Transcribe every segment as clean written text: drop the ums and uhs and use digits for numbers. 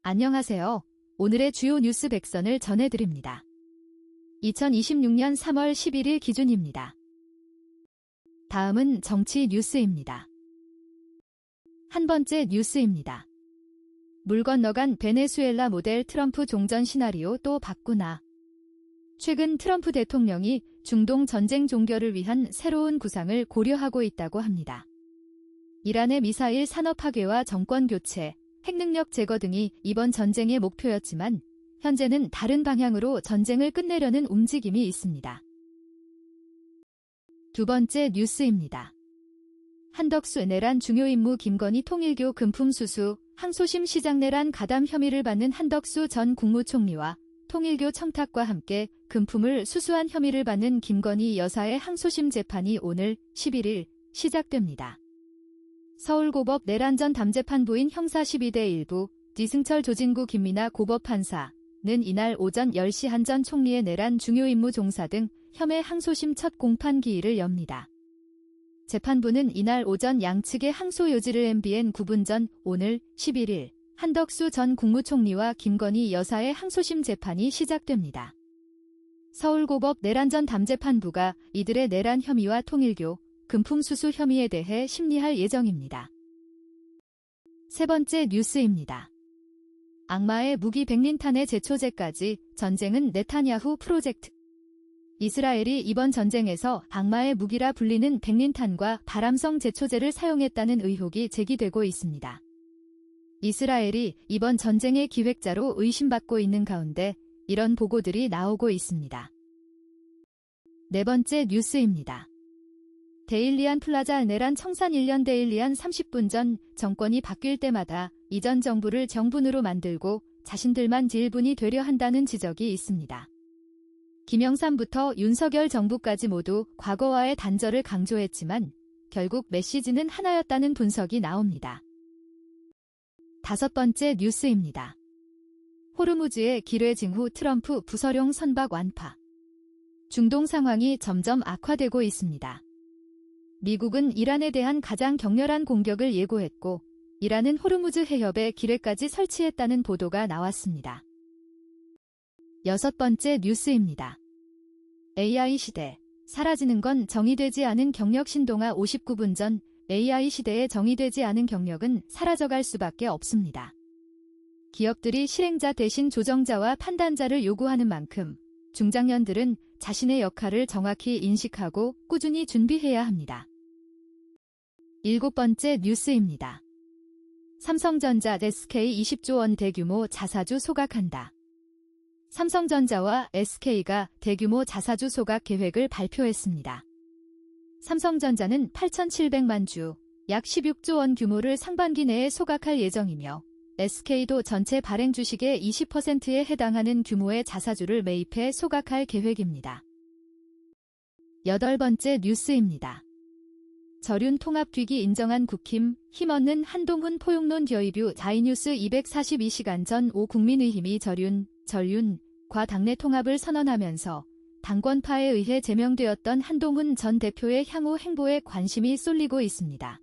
안녕하세요. 오늘의 주요 뉴스 100선을 전해드립니다. 2026년 3월 11일 기준입니다. 다음은 정치 뉴스입니다. 한 번째 뉴스입니다. 물 건너간 베네수엘라 모델 트럼프 종전 시나리오 또 바꾸나. 최근 트럼프 대통령이 중동 전쟁 종결을 위한 새로운 구상을 고려하고 있다고 합니다. 이란의 미사일 산업 파괴와 정권 교체, 핵능력 제거 등이 이번 전쟁의 목표였지만 현재는 다른 방향으로 전쟁을 끝내려는 움직임이 있습니다. 두 번째 뉴스입니다. 한덕수 내란 중요 임무 김건희 통일교 금품 수수, 항소심 시장 내란 가담 혐의를 받는 한덕수 전 국무총리와 통일교 청탁과 함께 금품을 수수한 혐의를 받는 김건희 여사의 항소심 재판이 오늘 11일 시작됩니다. 서울고법 내란 전 담재판부인 형사 12대 1부 디승철 조진구 김미나 고법판사는 이날 오전 10시 한 전 총리의 내란 중요 임무 종사 등 혐의 항소심 첫 공판 기일을 엽니다. 재판부는 이날 오전 양측의 항소 요지를 MBN 9분 전 오늘 11일 한덕수 전 국무총리와 김건희 여사의 항소심 재판이 시작됩니다. 서울고법 내란 전 담재판부가 이들의 내란 혐의와 통일교, 금품 수수 혐의에 대해 심리할 예정입니다. 세 번째 뉴스입니다. 악마의 무기 백린탄의 제초제까지 전쟁은 네타냐후 프로젝트. 이스라엘이 이번 전쟁에서 악마의 무기라 불리는 백린탄과 발암성 제초제를 사용했다는 의혹이 제기되고 있습니다. 이스라엘이 이번 전쟁의 기획자로 의심받고 있는 가운데 이런 보고들이 나오고 있습니다. 네 번째 뉴스입니다. 데일리안 플라자 내란 청산 1년 데일리안 30분 전 정권이 바뀔 때마다 이전 정부를 정분으로 만들고 자신들만 질분이 되려 한다는 지적이 있습니다. 김영삼부터 윤석열 정부까지 모두 과거와의 단절을 강조했지만 결국 메시지는 하나였다는 분석이 나옵니다. 다섯 번째 뉴스입니다. 호르무즈의 기뢰 징후 트럼프 부설용 선박 완파. 중동 상황이 점점 악화되고 있습니다. 미국은 이란에 대한 가장 격렬한 공격을 예고했고 이란은 호르무즈 해협에 기뢰까지 설치했다는 보도가 나왔습니다. 여섯 번째 뉴스입니다. AI 시대. 사라지는 건 정의되지 않은 경력 신동아 59분 전 AI 시대에 정의되지 않은 경력은 사라져갈 수밖에 없습니다. 기업들이 실행자 대신 조정자와 판단자를 요구하는 만큼 중장년들은 자신의 역할을 정확히 인식하고 꾸준히 준비해야 합니다. 일곱 번째 뉴스입니다. 삼성전자 SK 20조 원 대규모 자사주 소각한다. 삼성전자와 SK가 대규모 자사주 소각 계획을 발표했습니다. 삼성전자는 8,700만 주, 약 16조 원 규모를 상반기 내에 소각할 예정이며 SK도 전체 발행 주식의 20%에 해당하는 규모의 자사주를 매입해 소각할 계획입니다. 여덟 번째 뉴스입니다. 저륜 통합귀기 인정한 국힘, 힘없는 한동훈 포용론 겨이뷰 자이뉴스 242시간 전 오 국민의힘이 전륜과 당내 통합을 선언하면서 당권파에 의해 제명되었던 한동훈 전 대표의 향후 행보에 관심이 쏠리고 있습니다.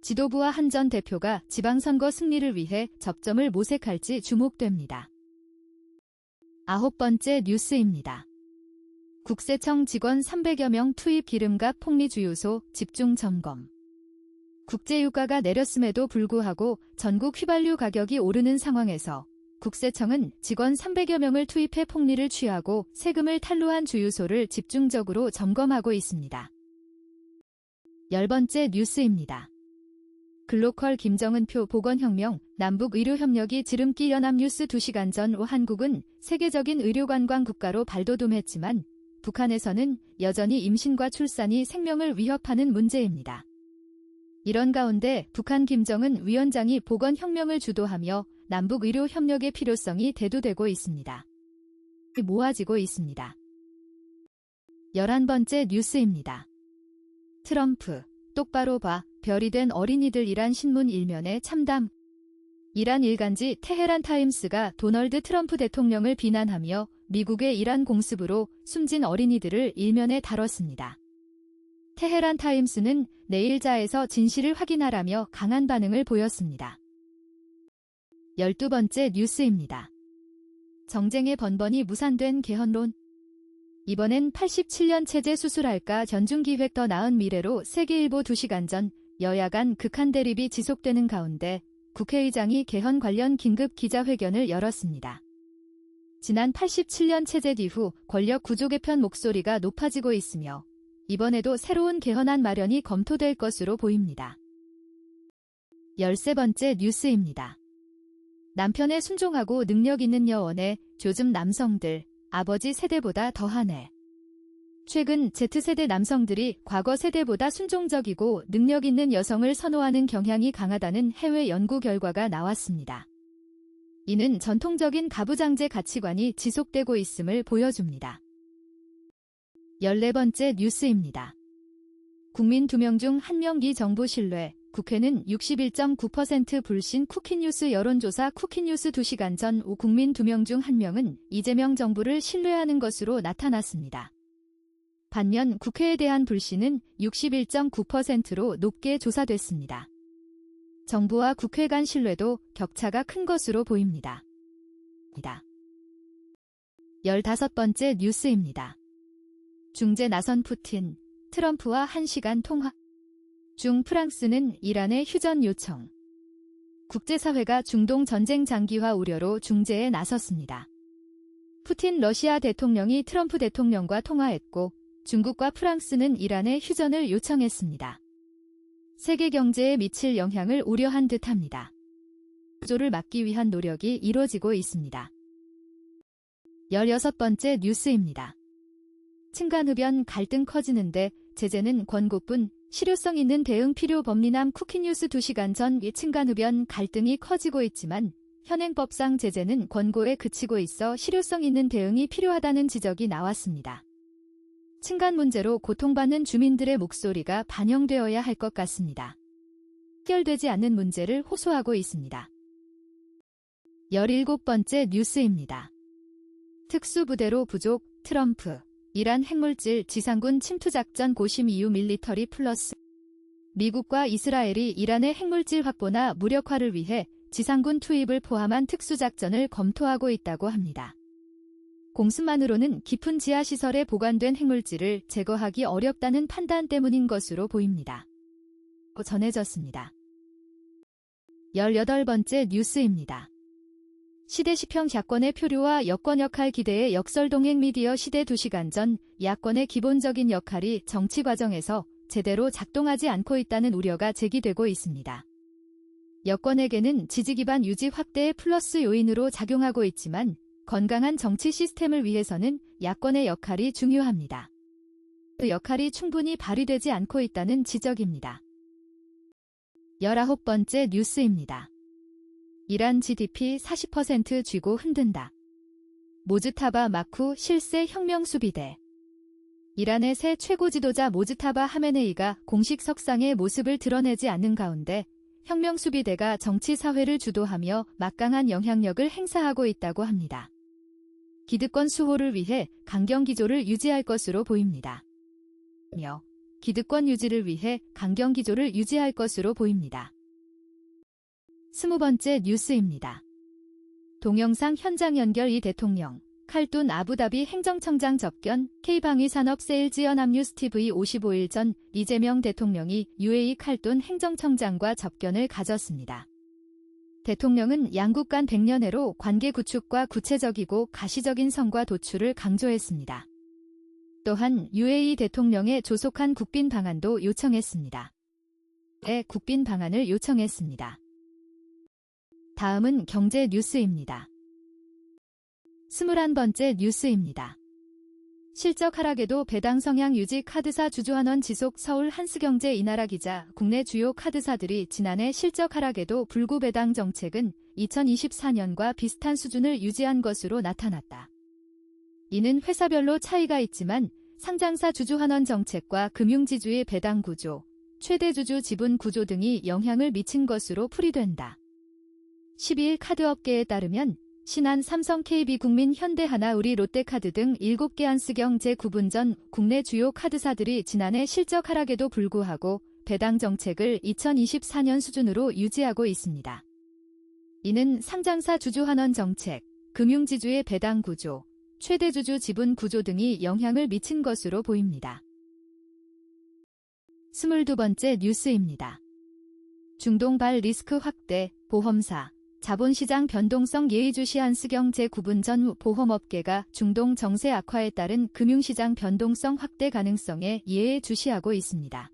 지도부와 한 전 대표가 지방선거 승리를 위해 접점을 모색할지 주목됩니다. 아홉 번째 뉴스입니다. 국세청 직원 300여 명 투입 기름값 폭리 주유소 집중 점검. 국제유가가 내렸음에도 불구하고 전국 휘발유 가격이 오르는 상황에서 국세청은 직원 300여 명을 투입해 폭리를 취하고 세금을 탈루한 주유소를 집중적으로 점검하고 있습니다. 열 번째 뉴스입니다. 글로컬 김정은표 보건혁명, 남북의료협력이 지름길 연합뉴스 2시간 전 한국은 세계적인 의료관광 국가로 발돋움했지만 북한에서는 여전히 임신과 출산이 생명을 위협하는 문제입니다. 이런 가운데 북한 김정은 위원장이 보건혁명을 주도하며 남북의료협력의 필요성이 대두되고 있습니다. 모아지고 있습니다. 11번째 뉴스입니다. 트럼프, 똑바로 봐, 별이 된 어린이들 이란 신문 일면에 참담. 이란 일간지 테헤란 타임스가 도널드 트럼프 대통령을 비난하며 미국의 이란 공습으로 숨진 어린이들을 일면에 다뤘습니다. 테헤란 타임스는 내일자에서 진실을 확인하라며 강한 반응을 보였습니다. 12번째 뉴스입니다. 정쟁의 번번이 무산된 개헌론. 이번엔 87년 체제 수술할까 견중기획 더 나은 미래로 세계일보 2시간 전 여야 간 극한 대립이 지속되는 가운데 국회의장이 개헌 관련 긴급 기자회견을 열었습니다. 지난 87년 체제 이후 권력 구조 개편 목소리가 높아지고 있으며 이번에도 새로운 개헌안 마련이 검토될 것으로 보입니다. 13번째 뉴스입니다. 남편에 순종하고 능력 있는 여원에 요즘 남성들, 아버지 세대보다 더하네. 최근 Z세대 남성들이 과거 세대보다 순종적이고 능력 있는 여성을 선호하는 경향이 강하다는 해외 연구 결과가 나왔습니다. 이는 전통적인 가부장제 가치관이 지속되고 있음을 보여줍니다. 14번째 뉴스입니다. 국민 2명 중 1명이 정부 신뢰, 국회는 61.9% 불신 쿠키뉴스 여론조사 쿠키뉴스 2시간 전 국민 2명 중 1명은 이재명 정부를 신뢰하는 것으로 나타났습니다. 반면 국회에 대한 불신은 61.9%로 높게 조사됐습니다. 정부와 국회 간 신뢰도 격차가 큰 것으로 보입니다. 15번째 뉴스입니다. 중재 나선 푸틴, 트럼프와 1시간 통화. 중 프랑스는 이란의 휴전 요청. 국제사회가 중동 전쟁 장기화 우려로 중재에 나섰습니다. 푸틴 러시아 대통령이 트럼프 대통령과 통화했고 중국과 프랑스는 이란의 휴전을 요청했습니다. 세계 경제에 미칠 영향을 우려한 듯합니다. 구조를 막기 위한 노력이 이뤄지고 있습니다. 16번째 뉴스입니다. 층간흡연 갈등 커지는데 제재는 권고뿐 실효성 있는 대응 필요. 법리남 쿠키뉴스 2시간 전 층간흡연 갈등이 커지고 있지만 현행법상 제재는 권고에 그치고 있어 실효성 있는 대응이 필요하다는 지적이 나왔습니다. 층간 문제로 고통받는 주민들의 목소리가 반영되어야 할 것 같습니다. 해결되지 않는 문제를 호소하고 있습니다. 17번째 뉴스입니다. 특수부대로 부족, 트럼프. 이란 핵물질 지상군 침투작전 고심 이후 밀리터리 플러스. 미국과 이스라엘이 이란의 핵물질 확보나 무력화를 위해 지상군 투입을 포함한 특수작전을 검토하고 있다고 합니다. 공습만으로는 깊은 지하시설에 보관된 핵물질을 제거하기 어렵다는 판단 때문인 것으로 보입니다. 전해졌습니다. 18번째 뉴스입니다. 시대시평 야권의 표류와 여권 역할 기대의 역설동행 미디어 시대 2시간 전 야권의 기본적인 역할이 정치 과정에서 제대로 작동하지 않고 있다는 우려가 제기되고 있습니다. 여권에게는 지지 기반 유지 확대의 플러스 요인으로 작용하고 있지만 건강한 정치 시스템을 위해서는 야권의 역할이 중요합니다. 그 역할이 충분히 발휘되지 않고 있다는 지적입니다. 19번째 뉴스입니다. 이란 GDP 40% 쥐고 흔든다. 모즈타바 마쿠 실세 혁명 수비대. 이란의 새 최고 지도자 모즈타바 하메네이가 공식 석상의 모습을 드러내지 않는 가운데 혁명 수비대가 정치 사회를 주도하며 막강한 영향력을 행사하고 있다고 합니다. 기득권 수호를 위해 강경 기조를 유지할 것으로 보입니다. 기득권 유지를 위해 강경 기조를 유지할 것으로 보입니다. 20번째 뉴스입니다. 동영상 현장 연결 이 대통령, 칼둔 아부다비 행정청장 접견, K방위산업 세일즈 연합뉴스 TV 55일 전 이재명 대통령이 UAE 칼둔 행정청장과 접견을 가졌습니다. 대통령은 양국 간 100년해로 관계 구축과 구체적이고 가시적인 성과 도출을 강조했습니다. 또한 UAE 대통령의 조속한 국빈 방안도 요청했습니다. 국빈 방안을 요청했습니다. 다음은 경제 뉴스입니다. 21번째 뉴스입니다. 실적 하락에도 배당 성향 유지 카드사 주주환원 지속 서울 한스경제 이나라 기자 국내 주요 카드사들이 지난해 실적 하락에도 불구 배당 정책은 2024년과 비슷한 수준을 유지한 것으로 나타났다. 이는 회사별로 차이가 있지만 상장사 주주환원 정책과 금융지주의 배당 구조, 최대 주주 지분 구조 등이 영향을 미친 것으로 풀이된다. 12일 카드업계에 따르면 신한, 삼성, KB, 국민, 현대, 하나우리, 롯데카드 등 7개 한스경 제9분 전 국내 주요 카드사들이 지난해 실적 하락에도 불구하고 배당 정책을 2024년 수준으로 유지하고 있습니다. 이는 상장사 주주환원 정책, 금융지주의 배당 구조, 최대 주주 지분 구조 등이 영향을 미친 것으로 보입니다. 22번째 뉴스입니다. 중동발 리스크 확대, 보험사, 자본시장 변동성 예의주시한 스경 제9분 전 보험업계가 중동 정세 악화에 따른 금융시장 변동성 확대 가능성에 예의주시하고 있습니다.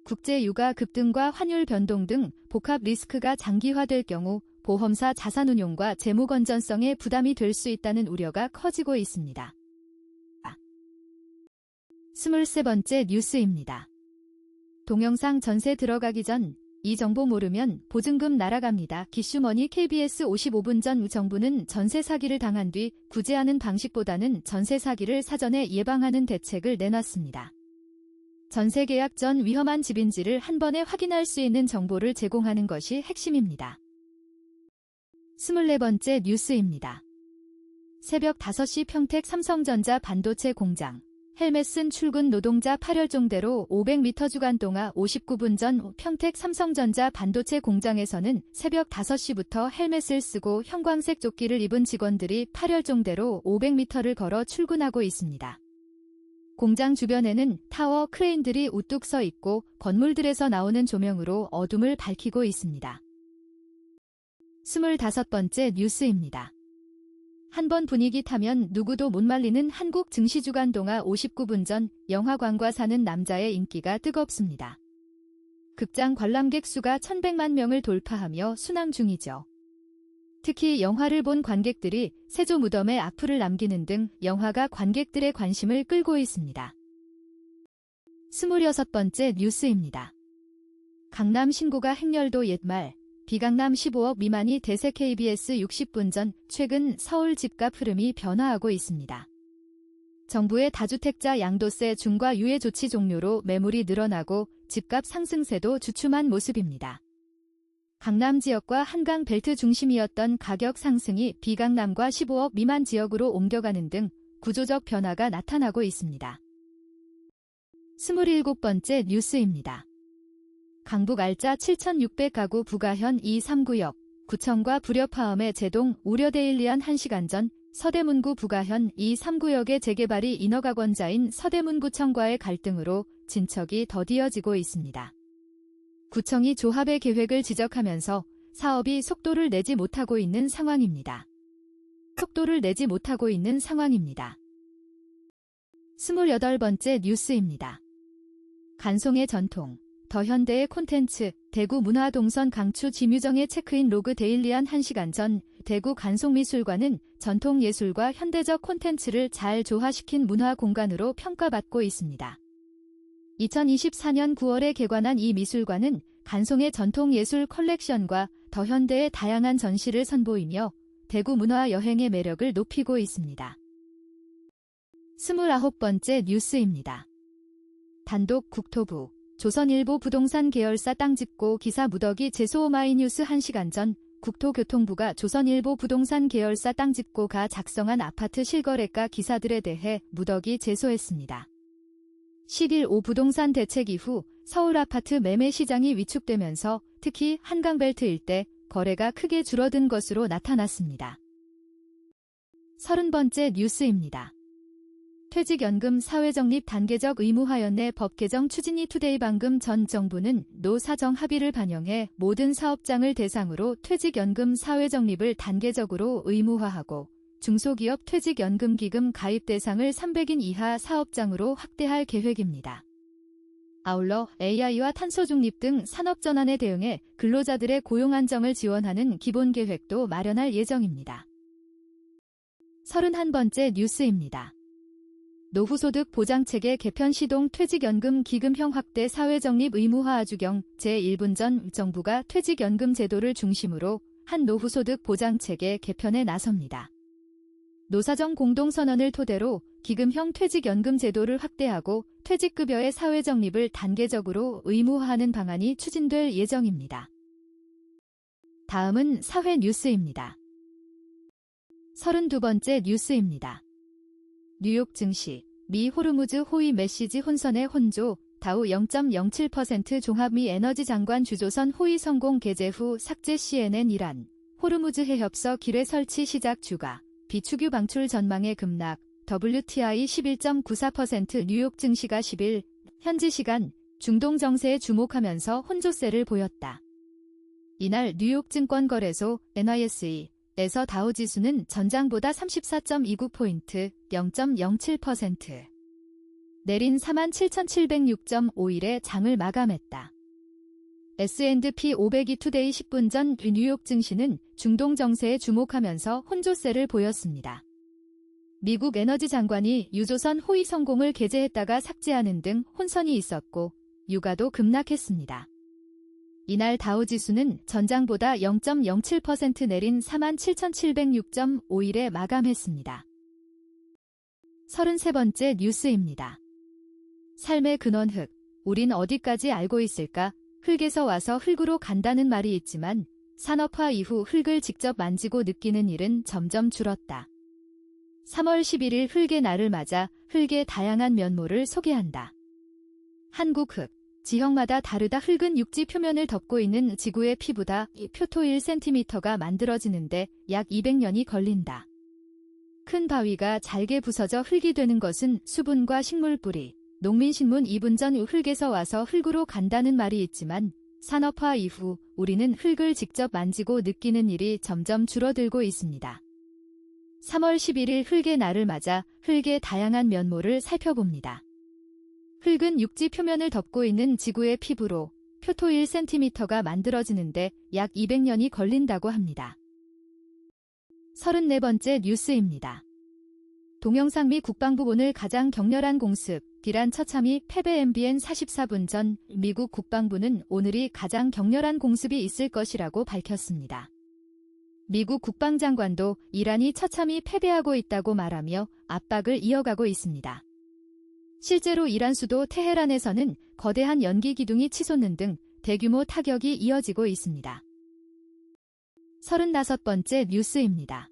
국제 유가 급등과 환율 변동 등 복합 리스크가 장기화될 경우 보험사 자산운용과 재무 건전성에 부담이 될 수 있다는 우려가 커지고 있습니다. 23번째 뉴스입니다. 동영상 전세 들어가기 전 이 정보 모르면 보증금 날아갑니다. 기슈머니 KBS 55분 전 정부는 전세 사기를 당한 뒤 구제하는 방식보다는 전세 사기를 사전에 예방하는 대책을 내놨습니다. 전세 계약 전 위험한 집인지를 한 번에 확인할 수 있는 정보를 제공하는 것이 핵심입니다. 24번째 뉴스입니다. 새벽 5시 평택 삼성전자 반도체 공장. 헬멧 쓴 출근 노동자 파열종대로 500m 주간 동안 59분 전 평택 삼성전자 반도체 공장에서는 새벽 5시부터 헬멧을 쓰고 형광색 조끼를 입은 직원들이 파열종대로 500m를 걸어 출근하고 있습니다. 공장 주변에는 타워 크레인들이 우뚝 서 있고 건물들에서 나오는 조명으로 어둠을 밝히고 있습니다. 25번째 뉴스입니다. 한번 분위기 타면 누구도 못 말리는 한국 증시 주간 동안 59분 전 영화관과 사는 남자의 인기가 뜨겁습니다. 극장 관람객 수가 1100만 명을 돌파하며 순항 중이죠. 특히 영화를 본 관객들이 세조 무덤에 악플을 남기는 등 영화가 관객들의 관심을 끌고 있습니다. 26번째 뉴스입니다. 강남 신고가 행렬도 옛말, 비강남 15억 미만이 대세 KBS 60분 전 최근 서울 집값 흐름이 변화하고 있습니다. 정부의 다주택자 양도세 중과 유예 조치 종료로 매물이 늘어나고 집값 상승세도 주춤한 모습입니다. 강남 지역과 한강 벨트 중심이었던 가격 상승이 비강남과 15억 미만 지역으로 옮겨가는 등 구조적 변화가 나타나고 있습니다. 27번째 뉴스입니다. 강북 알짜 7,600가구 부가현 2, 3구역, 구청과 불협화음의 제동 우려 데일리한 1시간 전 서대문구 부가현 2, 3구역의 재개발이 인허가권자인 서대문구청과의 갈등으로 진척이 더디어지고 있습니다. 구청이 조합의 계획을 지적하면서 사업이 속도를 내지 못하고 있는 상황입니다. 28번째 뉴스입니다. 간송의 전통, 더현대의 콘텐츠, 대구 문화동선 강추 지뮤정의 체크인 로그 데일리한 1시간 전 대구 간송미술관은 전통예술과 현대적 콘텐츠를 잘 조화시킨 문화 공간으로 평가받고 있습니다. 2024년 9월에 개관한 이 미술관은 간송의 전통예술 컬렉션과 더현대의 다양한 전시를 선보이며 대구 문화 여행의 매력을 높이고 있습니다. 29번째 뉴스입니다. 단독 국토부, 조선일보 부동산 계열사 땅 짓고 기사 무더기 제소 오마이뉴스 1시간 전 국토교통부가 조선일보 부동산 계열사 땅 짓고가 작성한 아파트 실거래가 기사들에 대해 무더기 제소했습니다. 10일 오후 부동산 대책 이후 서울 아파트 매매 시장이 위축되면서 특히 한강벨트 일대 거래가 크게 줄어든 것으로 나타났습니다. 30번째 뉴스입니다. 퇴직연금 사회적립 단계적 의무화연내 법 개정 추진이 투데이 방금 전 정부는 노사정 합의를 반영해 모든 사업장을 대상으로 퇴직연금 사회적립을 단계적으로 의무화하고 중소기업 퇴직연금기금 가입 대상을 300인 이하 사업장으로 확대할 계획입니다. 아울러 AI와 탄소중립 등 산업전환에 대응해 근로자들의 고용 안정을 지원하는 기본계획도 마련할 예정입니다. 31번째 뉴스입니다. 노후소득 보장체계 개편 시동 퇴직연금 기금형 확대 사회적립 의무화 아주경 제1분 전 정부가 퇴직연금 제도를 중심으로 한 노후소득 보장체계 개편에 나섭니다. 노사정 공동선언을 토대로 기금형 퇴직연금 제도를 확대하고 퇴직급여의 사회적립을 단계적으로 의무화하는 방안이 추진될 예정입니다. 다음은 사회 뉴스입니다. 32번째 뉴스입니다. 뉴욕 증시, 미 호르무즈 호위 메시지 혼선의 혼조, 다우 0.07% 종합 미 에너지 장관 주조선 호위 성공 게재 후 삭제 CNN 이란, 호르무즈 해협서 기뢰 설치 시작 주가, 비축유 방출 전망의 급락, WTI 11.94%, 뉴욕 증시가 10일 현지 시간 중동 정세에 주목하면서 혼조세를 보였다. 이날 뉴욕 증권거래소 NYSE에서 다우지수는 전장보다 34.29포인트, 0.07% 내린 47,706.51에 장을 마감했다. S&P 500이 투데이 10분 전 뉴욕 증시는 중동 정세에 주목하면서 혼조세를 보였습니다. 미국 에너지 장관이 유조선 호위 성공을 게재했다가 삭제하는 등 혼선이 있었고 유가도 급락했습니다. 이날 다우지수는 전장보다 0.07% 내린 47,706.51에 마감했습니다. 33번째 뉴스입니다. 삶의 근원 흙. 우린 어디까지 알고 있을까? 흙에서 와서 흙으로 간다는 말이 있지만 산업화 이후 흙을 직접 만지고 느끼는 일은 점점 줄었다. 3월 11일 흙의 날을 맞아 흙의 다양한 면모를 소개한다. 한국 흙. 지형마다 다르다. 흙은 육지 표면을 덮고 있는 지구의 피부다. 표토 1cm가 만들어지는데 약 200년이 걸린다. 큰 바위가 잘게 부서져 흙이 되는 것은 수분과 식물뿌리, 농민신문 2분 전 흙에서 와서 흙으로 간다는 말이 있지만 산업화 이후 우리는 흙을 직접 만지고 느끼는 일이 점점 줄어들고 있습니다. 3월 11일 흙의 날을 맞아 흙의 다양한 면모를 살펴봅니다. 흙은 육지 표면을 덮고 있는 지구의 피부로 표토 1cm가 만들어지는데 약 200년이 걸린다고 합니다. 34번째 뉴스입니다. 동영상 미 국방부 오늘 가장 격렬한 공습, 이란 처참히 패배. MBN 44분 전 미국 국방부는 오늘이 가장 격렬한 공습이 있을 것이라고 밝혔습니다. 미국 국방장관도 이란이 처참히 패배하고 있다고 말하며 압박을 이어가고 있습니다. 실제로 이란 수도 테헤란에서는 거대한 연기 기둥이 치솟는 등 대규모 타격이 이어지고 있습니다. 35번째 뉴스입니다.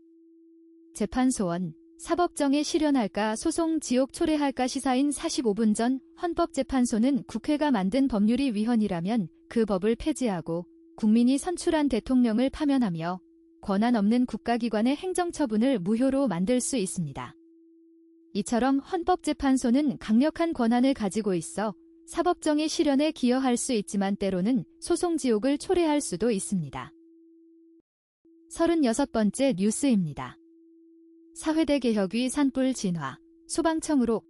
재판 소원, 사법정에 실현할까 소송 지옥 초래할까 시사인 45분 전 헌법재판소는 국회가 만든 법률이 위헌이라면 그 법을 폐지하고 국민이 선출한 대통령을 파면하며 권한 없는 국가기관의 행정처분을 무효로 만들 수 있습니다. 이처럼 헌법재판소는 강력한 권한을 가지고 있어 사법정의 실현에 기여할 수 있지만 때로는 소송지옥을 초래할 수도 있습니다. 36번째 뉴스입니다. 사회대 개혁위 산불 진화, 소방청으로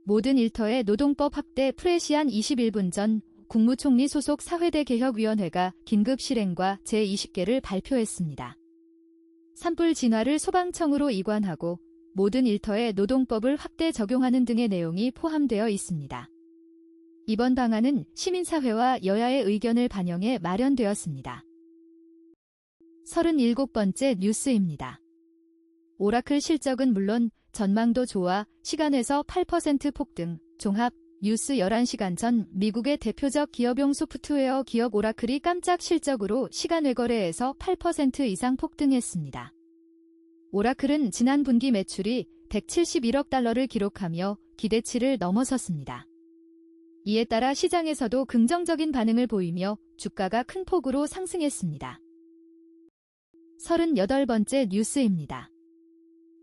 모든 일터의 노동법 확대. 프레시안 21분 전 국무총리 소속 사회대 개혁위원회가 긴급 실행과 제20개를 발표했습니다. 산불 진화를 소방청으로 이관하고 모든 일터에 노동법을 확대 적용하는 등의 내용이 포함되어 있습니다. 이번 방안은 시민사회와 여야의 의견을 반영해 마련되었습니다. 37번째 뉴스입니다. 오라클 실적은 물론 전망도 좋아 시간에서 8% 폭등. 종합 뉴스 11시간 전 미국의 대표적 기업용 소프트웨어 기업 오라클이 깜짝 실적으로 시간 외거래에서 8% 이상 폭등했습니다. 오라클은 지난 분기 매출이 171억 달러를 기록하며 기대치를 넘어섰습니다. 이에 따라 시장에서도 긍정적인 반응을 보이며 주가가 큰 폭으로 상승했습니다. 38번째 뉴스입니다.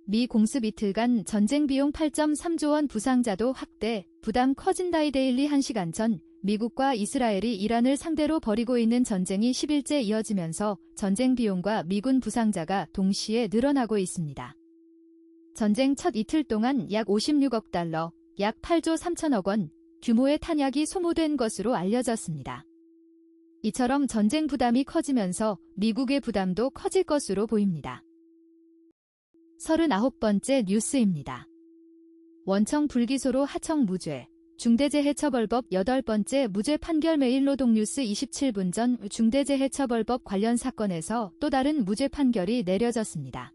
미 공습 이틀간 전쟁 비용 8.3조 원 부상자도 확대, 부담 커진다. 데일리 1시간 전 미국과 이스라엘이 이란을 상대로 벌이고 있는 전쟁이 10일째 이어지면서 전쟁 비용과 미군 부상자가 동시에 늘어나고 있습니다. 전쟁 첫 이틀 동안 약 56억 달러, 약 8조 3천억 원 규모의 탄약이 소모된 것으로 알려졌습니다. 이처럼 전쟁 부담이 커지면서 미국의 부담도 커질 것으로 보입니다. 39번째 뉴스입니다. 원청 불기소로 하청 무죄, 중대재해처벌법 8번째 무죄 판결. 매일노동뉴스 27분 전 중대재해처벌법 관련 사건에서 또 다른 무죄 판결이 내려졌습니다.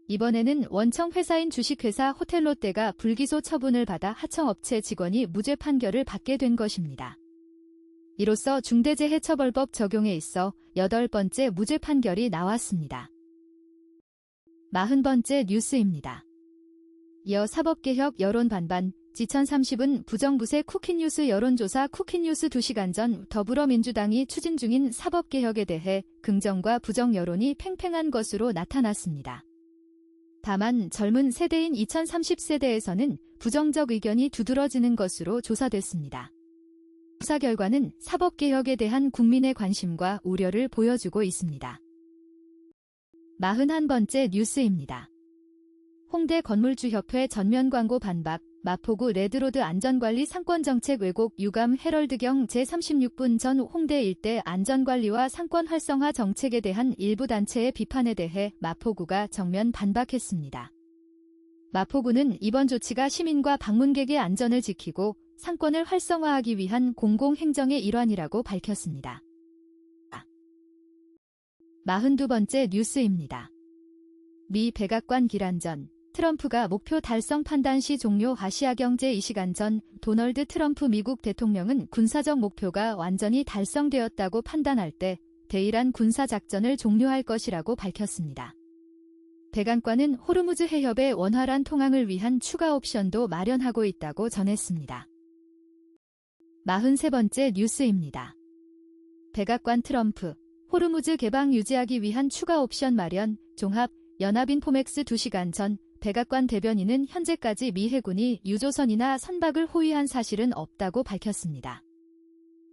이번에는 원청 회사인 주식회사 호텔롯데가 불기소 처분을 받아 하청업체 직원이 무죄 판결을 받게 된 것입니다. 이로써 중대재해처벌법 적용에 있어 8번째 무죄 판결이 나왔습니다. 40번째 뉴스입니다. 이어 사법개혁 여론 반반, G1030은 부정부세 쿠키뉴스 여론조사 쿠키뉴스 2시간 전 더불어민주당이 추진 중인 사법개혁에 대해 긍정과 부정 여론이 팽팽한 것으로 나타났습니다. 다만 젊은 세대인 2030세대에서는 부정적 의견이 두드러지는 것으로 조사됐습니다. 조사 결과는 사법개혁에 대한 국민의 관심과 우려를 보여주고 있습니다. 41번째 뉴스입니다. 홍대 건물주협회 전면 광고 반박, 마포구 레드로드 안전관리 상권정책 왜곡 유감 헤럴드경 제36분 전 홍대 일대 안전관리와 상권 활성화 정책에 대한 일부 단체의 비판에 대해 마포구가 정면 반박했습니다. 마포구는 이번 조치가 시민과 방문객의 안전을 지키고 상권을 활성화하기 위한 공공행정의 일환이라고 밝혔습니다. 42번째 뉴스입니다. 미 백악관 기란 전 트럼프가 목표 달성 판단 시 종료 아시아경제 2시간 전 도널드 트럼프 미국 대통령은 군사적 목표가 완전히 달성되었다고 판단할 때 대이란 군사작전을 종료할 것이라고 밝혔습니다. 백악관은 호르무즈 해협의 원활한 통항을 위한 추가 옵션도 마련하고 있다고 전했습니다. 43번째 뉴스입니다. 백악관 트럼프, 호르무즈 개방 유지하기 위한 추가 옵션 마련, 종합, 연합인포맥스 2시간 전 백악관 대변인은 현재까지 미 해군이 유조선이나 선박을 호위한 사실은 없다고 밝혔습니다.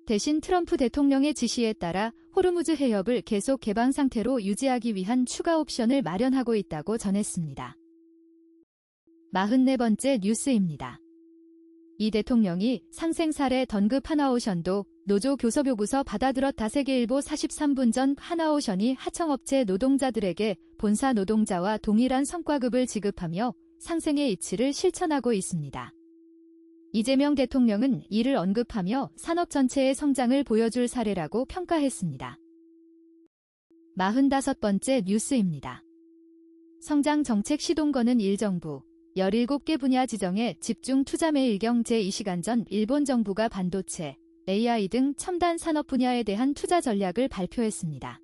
대신 트럼프 대통령의 지시에 따라 호르무즈 해협을 계속 개방 상태로 유지하기 위한 추가 옵션을 마련하고 있다고 전했습니다. 44번째 뉴스입니다. 이 대통령이 상생 사례 던급 하나오션도 노조 교섭요구서 받아들었 다세계일보 43분 전 하나오션이 하청업체 노동자들에게 본사 노동자와 동일한 성과급을 지급하며 상생의 이치를 실천하고 있습니다. 이재명 대통령은 이를 언급하며 산업 전체의 성장을 보여줄 사례라고 평가했습니다. 45번째 뉴스입니다. 성장정책 시동거는 일정부 17개 분야 지정에 집중 투자 매일경 제2시간 전 일본 정부가 반도체, AI 등 첨단 산업 분야에 대한 투자 전략을 발표했습니다.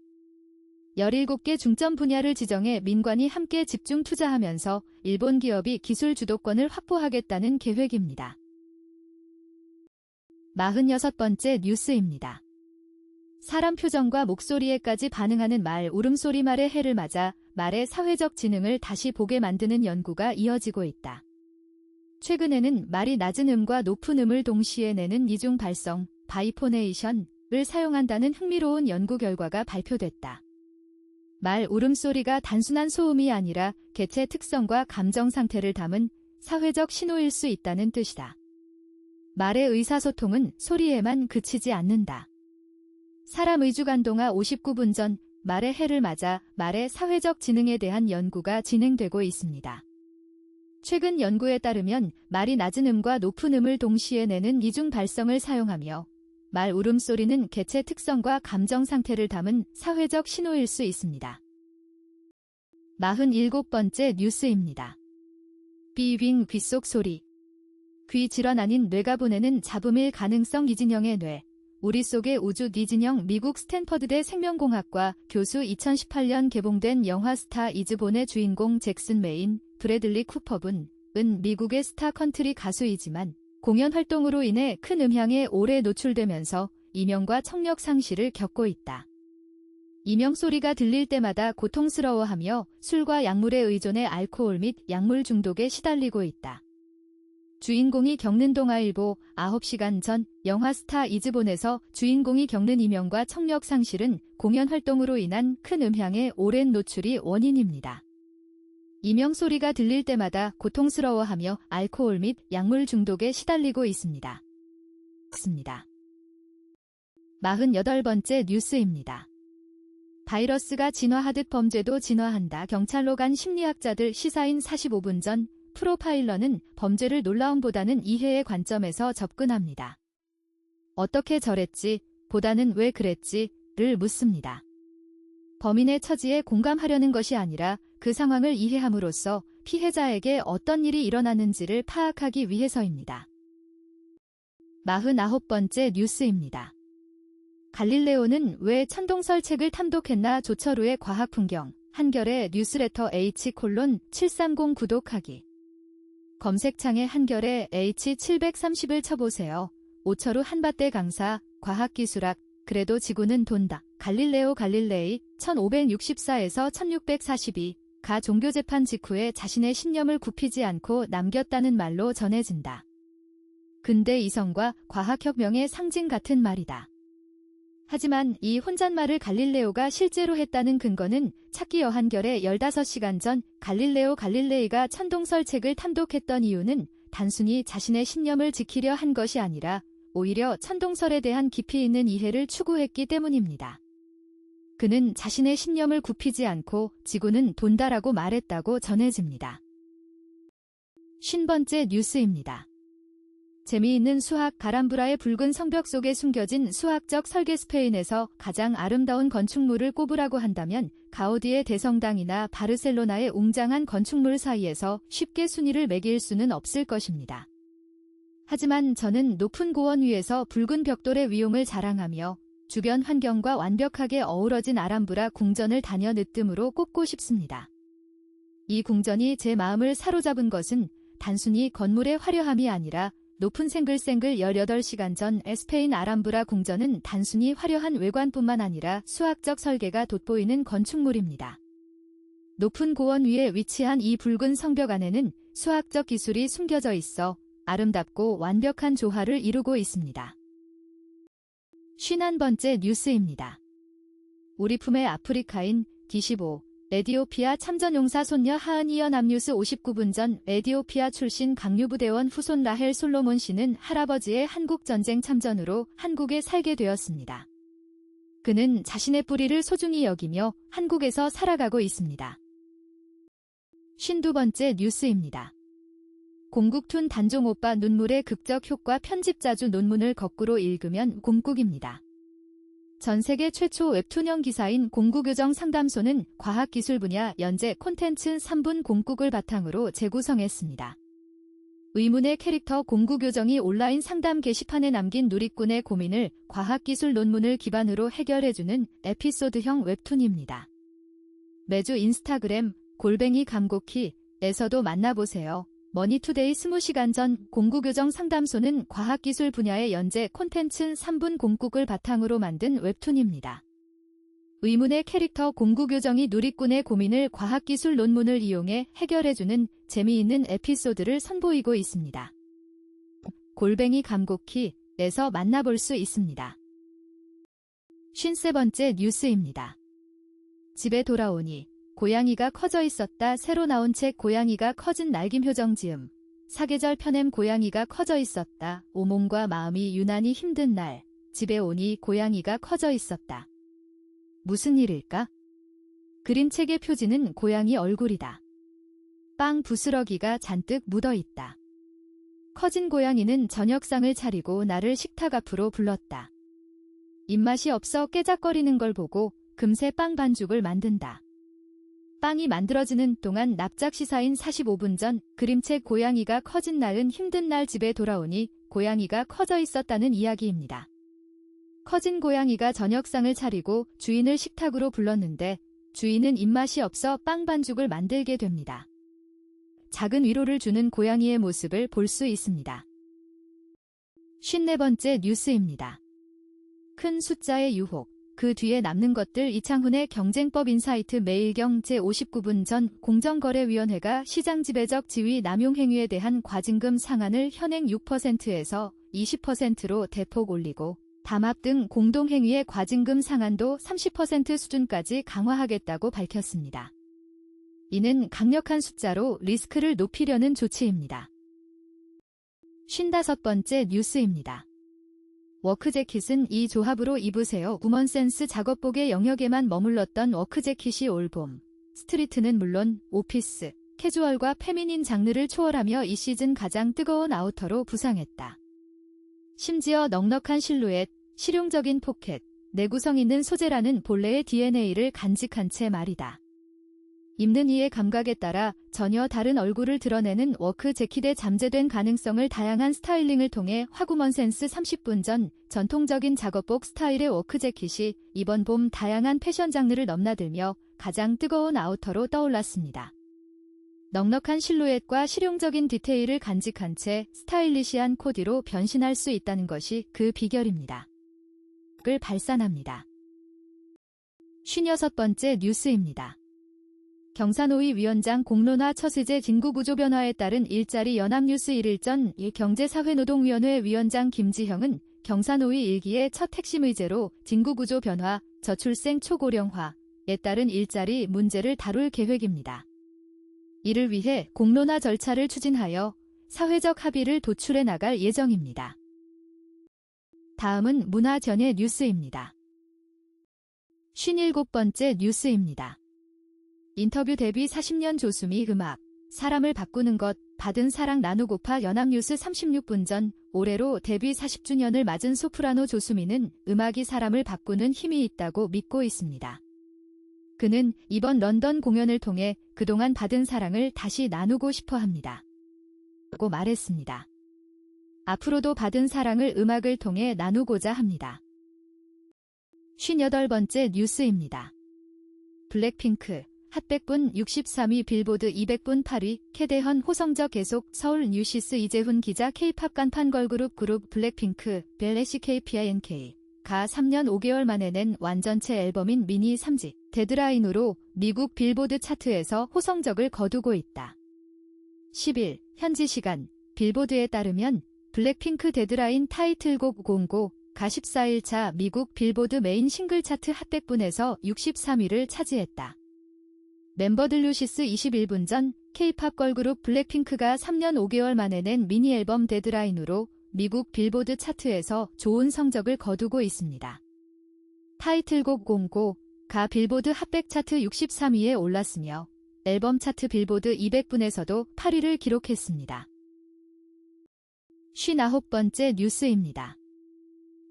17개 중점 분야를 지정해 민관이 함께 집중 투자하면서 일본 기업이 기술 주도권을 확보하겠다는 계획입니다. 46번째 뉴스입니다. 사람 표정과 목소리에까지 반응하는 말 울음소리 말의 해를 맞아 말의 사회적 지능을 다시 보게 만드는 연구가 이어지고 있다. 최근에는 말이 낮은 음과 높은 음을 동시에 내는 이중 발성, 바이포네이션을 사용한다는 흥미로운 연구 결과가 발표됐다. 말 울음소리가 단순한 소음이 아니라 개체 특성과 감정 상태를 담은 사회적 신호일 수 있다는 뜻이다. 말의 의사소통은 소리에만 그치지 않는다. 사람 의주간동화 59분 전 말의 해를 맞아 말의 사회적 지능에 대한 연구가 진행되고 있습니다. 최근 연구에 따르면 말이 낮은 음과 높은 음을 동시에 내는 이중 발성을 사용하며 말 울음소리는 개체 특성과 감정 상태를 담은 사회적 신호일 수 있습니다. 47번째 뉴스입니다. 비윙 귓속 소리. 귀 질환 아닌 뇌가 보내는 잡음일 가능성 이진영의 뇌. 우리 속의 우주 이진영 미국 스탠퍼드대 생명공학과 교수 2018년 개봉된 영화 스타 이즈본의 주인공 잭슨 메인, 브래들리 쿠퍼분, 은 미국의 스타 컨트리 가수이지만 공연 활동으로 인해 큰 음향에 오래 노출되면서 이명과 청력 상실을 겪고 있다. 이명 소리가 들릴 때마다 고통스러워하며 술과 약물에 의존해 알코올 및 약물 중독에 시달리고 있다. 주인공이 겪는 동아일보 9시간 전 영화 스타 이즈본에서 주인공이 겪는 이명과 청력 상실은 공연 활동으로 인한 큰 음향에 오랜 노출이 원인입니다. 이명 소리가 들릴 때마다 고통스러워하며 알코올 및 약물 중독에 시달리고 있습니다. 48번째 뉴스입니다. 바이러스가 진화하듯 범죄도 진화한다. 경찰로 간 심리학자들 시사인 45분 전 프로파일러는 범죄를 놀라움보다는 이해의 관점에서 접근합니다. 어떻게 저랬지, 보다는 왜 그랬지를 묻습니다. 범인의 처지에 공감하려는 것이 아니라 그 상황을 이해함으로써 피해자에게 어떤 일이 일어나는지를 파악하기 위해서입니다. 49번째 뉴스입니다. 갈릴레오는 왜 천동설 책을 탐독했나 조철우의 과학 풍경, 한겨레 뉴스레터 H:730 구독하기. 검색창에 한결에 H730을 쳐보세요. 오철우 한밭대 강사, 과학기술학, 그래도 지구는 돈다. 갈릴레오 갈릴레이 1564에서 1642가 종교재판 직후에 자신의 신념을 굽히지 않고 남겼다는 말로 전해진다. 근대 이성과 과학혁명의 상징 같은 말이다. 하지만 이 혼잣말을 갈릴레오가 실제로 했다는 근거는 찾기여 한결에 15시간 전 갈릴레오 갈릴레이가 천동설책을 탐독했던 이유는 단순히 자신의 신념을 지키려 한 것이 아니라 오히려 천동설에 대한 깊이 있는 이해를 추구했기 때문입니다. 그는 자신의 신념을 굽히지 않고 지구는 돈다라고 말했다고 전해집니다. 50번째 뉴스입니다. 재미있는 수학 가람브라의 붉은 성벽 속에 숨겨진 수학적 설계. 스페인에서 가장 아름다운 건축물을 꼽으라고 한다면 가우디의 대성당이나 바르셀로나의 웅장한 건축물 사이에서 쉽게 순위를 매길 수는 없을 것입니다. 하지만 저는 높은 고원 위에서 붉은 벽돌의 위용을 자랑하며 주변 환경과 완벽하게 어우러진 아람브라 궁전을 다녀 늦뜸으로 꼽고 싶습니다. 이 궁전이 제 마음을 사로잡은 것은 단순히 건물의 화려함이 아니라 높은 생글생글 18시간 전 스페인 아람브라 궁전은 단순히 화려한 외관뿐만 아니라 수학적 설계가 돋보이는 건축물입니다. 높은 고원 위에 위치한 이 붉은 성벽 안에는 수학적 기술이 숨겨져 있어 아름답고 완벽한 조화를 이루고 있습니다. 51번째 뉴스입니다. 우리 품의 아프리카인 D15 에디오피아 참전용사 손녀 하은이여. 남뉴스 59분 전 에디오피아 출신 강류부대원 후손 라헬 솔로몬 씨는 할아버지의 한국전쟁 참전으로 한국에 살게 되었습니다. 그는 자신의 뿌리를 소중히 여기며 한국에서 살아가고 있습니다. 52번째 뉴스입니다. 공국툰 단종 오빠 눈물의 극적 효과 편집자주 논문을 거꾸로 읽으면 공국입니다. 전 세계 최초 웹툰형 기사인 공구교정 상담소는 과학기술 분야 연재 콘텐츠 3분 공국을 바탕으로 재구성했습니다. 의문의 캐릭터 공구교정이 온라인 상담 게시판에 남긴 누리꾼의 고민을 과학기술 논문을 기반으로 해결해주는 에피소드형 웹툰입니다. 매주 인스타그램 _감곡히에서도 만나보세요. 머니투데이 20시간 전 공구교정 상담소는 과학기술 분야의 연재 콘텐츠 3분 공국을 바탕으로 만든 웹툰입니다. 의문의 캐릭터 공구교정이 누리꾼의 고민을 과학기술 논문을 이용해 해결해주는 재미있는 에피소드를 선보이고 있습니다. 감곡히에서 만나볼 수 있습니다. 53번째 뉴스입니다. 집에 돌아오니 고양이가 커져 있었다. 새로 나온 책 고양이가 커진 날김 효정 지음. 사계절 편엠 고양이가 커져 있었다. 오몸과 마음이 유난히 힘든 날. 집에 오니 고양이가 커져 있었다. 무슨 일일까? 그림책의 표지는 고양이 얼굴이다. 빵 부스러기가 잔뜩 묻어있다. 커진 고양이는 저녁상을 차리고 나를 식탁 앞으로 불렀다. 입맛이 없어 깨작거리는 걸 보고 금세 빵 반죽을 만든다. 빵이 만들어지는 동안 납작 시사인 45분 전 그림책 고양이가 커진 날은 힘든 날 집에 돌아오니 고양이가 커져 있었다는 이야기입니다. 커진 고양이가 저녁상을 차리고 주인을 식탁으로 불렀는데 주인은 입맛이 없어 빵 반죽을 만들게 됩니다. 작은 위로를 주는 고양이의 모습을 볼 수 있습니다. 54번째 뉴스입니다. 큰 숫자의 유혹. 그 뒤에 남는 것들. 이창훈의 경쟁법 인사이트 매일경 제59분 전 공정거래위원회가 시장 지배적 지위 남용 행위에 대한 과징금 상한을 현행 6%에서 20%로 대폭 올리고 담합 등 공동행위의 과징금 상한도 30% 수준까지 강화하겠다고 밝혔습니다. 이는 강력한 숫자로 리스크를 높이려는 조치입니다. 55번째 뉴스입니다. 워크재킷은 이 조합으로 입으세요. 우먼센스 작업복의 영역에만 머물렀던 워크재킷이 올봄. 스트리트는 물론 오피스, 캐주얼과 페미닌 장르를 초월하며 이 시즌 가장 뜨거운 아우터로 부상했다. 심지어 넉넉한 실루엣, 실용적인 포켓, 내구성 있는 소재라는 본래의 DNA를 간직한 채 말이다. 입는 이의 감각에 따라 전혀 다른 얼굴을 드러내는 워크 재킷의 잠재된 가능성을 다양한 스타일링을 통해 화구먼센스 30분 전 전통적인 작업복 스타일의 워크 재킷이 이번 봄 다양한 패션 장르를 넘나들며 가장 뜨거운 아우터로 떠올랐습니다. 넉넉한 실루엣과 실용적인 디테일을 간직한 채 스타일리시한 코디로 변신할 수 있다는 것이 그 비결입니다. 을 발산합니다. 56번째 뉴스입니다. 경사노위 위원장 공론화 처스제 진구구조 변화에 따른 일자리 연합뉴스 1일 전 경제사회노동위원회 위원장 김지형은 경사노위 1기의 첫 핵심 의제로 진구구조 변화, 저출생 초고령화에 따른 일자리 문제를 다룰 계획입니다. 이를 위해 공론화 절차를 추진하여 사회적 합의를 도출해 나갈 예정입니다. 다음은 문화전예 뉴스입니다. 57번째 뉴스입니다. 인터뷰 데뷔 40년 조수미 음악, 사람을 바꾸는 것, 받은 사랑 나누고파 연합뉴스 36분 전 올해로 데뷔 40주년을 맞은 소프라노 조수미는 음악이 사람을 바꾸는 힘이 있다고 믿고 있습니다. 그는 이번 런던 공연을 통해 그동안 받은 사랑을 다시 나누고 싶어 합니다. 라고 말했습니다. 앞으로도 받은 사랑을 음악을 통해 나누고자 합니다. 58번째 뉴스입니다. 블랙핑크, 핫백분 63위 빌보드 200분 8위, 캐대헌 호성적 계속 서울 뉴시스 이재훈 기자 K-팝 간판 걸그룹 블랙핑크, 벨레시 KPINK. 가 3년 5개월 만에 낸 완전체 앨범인 미니 3집, 데드라인으로 미국 빌보드 차트에서 호성적을 거두고 있다. 10일, 현지 시간, 빌보드에 따르면 블랙핑크 데드라인 타이틀곡 공고, 가 14일차 미국 빌보드 메인 싱글 차트 핫백분에서 63위를 차지했다. 멤버들 루시스 21분 전 K-팝 걸그룹 블랙핑크가 3년 5개월 만에 낸 미니 앨범 데드라인으로 미국 빌보드 차트에서 좋은 성적을 거두고 있습니다. 타이틀곡 공고가 빌보드 핫백 차트 63위에 올랐으며 앨범 차트 빌보드 200분에서도 8위를 기록했습니다. 59번째 뉴스입니다.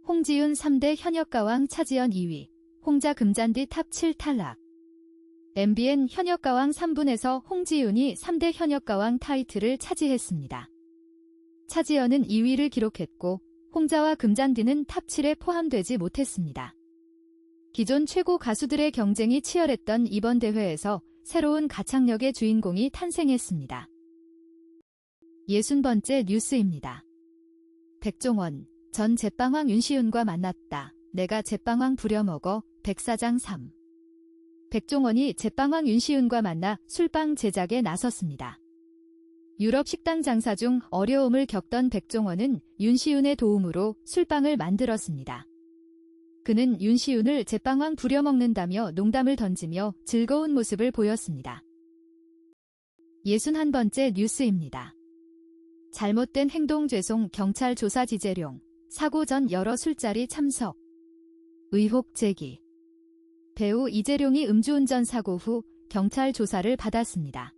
홍지윤 3대 현역가왕 차지연 2위, 홍자 금잔디 탑 7 탈락. MBN 현역가왕 3분에서 홍지윤이 3대 현역가왕 타이틀을 차지했습니다. 차지연은 2위를 기록했고 홍자와 금잔디는 탑 7에 포함되지 못했습니다. 기존 최고 가수들의 경쟁이 치열했던 이번 대회에서 새로운 가창력의 주인공이 탄생했습니다. 60번째 뉴스입니다. 백종원, 전 제빵왕 윤시윤과 만났다. 내가 제빵왕 부려먹어, 백사장 3. 백종원이 제빵왕 윤시윤과 만나 술빵 제작에 나섰습니다. 유럽 식당 장사 중 어려움을 겪던 백종원은 윤시윤의 도움으로 술빵을 만들었습니다. 그는 윤시윤을 제빵왕 부려먹는다며 농담을 던지며 즐거운 모습을 보였습니다. 61번째 뉴스입니다. 잘못된 행동 죄송 경찰 조사 지재룡, 사고 전 여러 술자리 참석, 의혹 제기. 배우 이재룡이 음주운전 사고 후 경찰 조사를 받았습니다.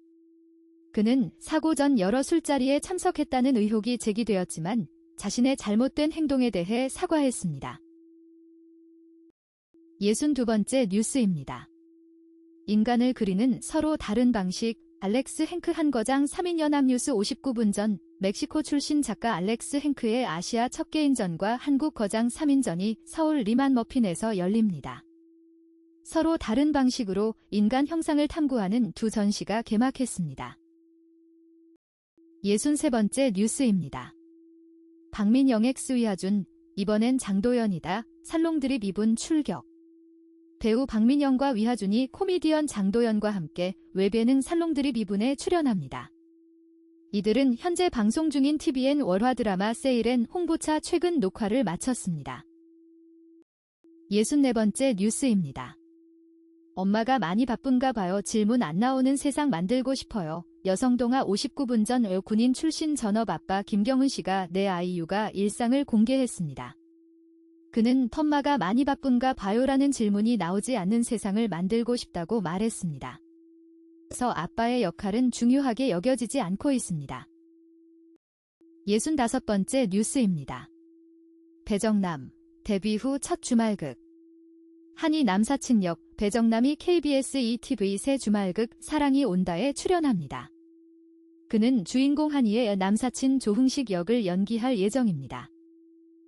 그는 사고 전 여러 술자리에 참석했다는 의혹이 제기되었지만 자신의 잘못된 행동에 대해 사과했습니다. 62번째 뉴스입니다. 인간을 그리는 서로 다른 방식, 알렉스 행크 한거장 3인 연합뉴스 59분 전 멕시코 출신 작가 알렉스 행크의 아시아 첫 개인전과 한국 거장 3인전이 서울 리만 머핀에서 열립니다. 서로 다른 방식으로 인간 형상을 탐구하는 두 전시가 개막했습니다. 63번째 뉴스입니다. 박민영 엑스 위하준, 이번엔 장도연이다. 살롱드립 2분 출격. 배우 박민영과 위하준이 코미디언 장도연과 함께 웹예능 살롱드립 2분에 출연합니다. 이들은 현재 방송 중인 TVN 월화 드라마 세일엔 홍보차 최근 녹화를 마쳤습니다. 64번째 뉴스입니다. 엄마가 많이 바쁜가 봐요. 질문 안 나오는 세상 만들고 싶어요. 여성동화 59분 전 군인 출신 전업 아빠 김경은 씨가 내 아이 육아 일상을 공개했습니다. 그는 텀마가 많이 바쁜가 봐요라는 질문이 나오지 않는 세상을 만들고 싶다고 말했습니다. 그래서 아빠의 역할은 중요하게 여겨지지 않고 있습니다. 65번째 뉴스입니다. 배정남, 데뷔 후 첫 주말극. 한이 남사친 역 배정남이 KBS ETV 새 주말극 사랑이 온다에 출연합니다. 그는 주인공 한이의 남사친 조흥식 역을 연기할 예정입니다.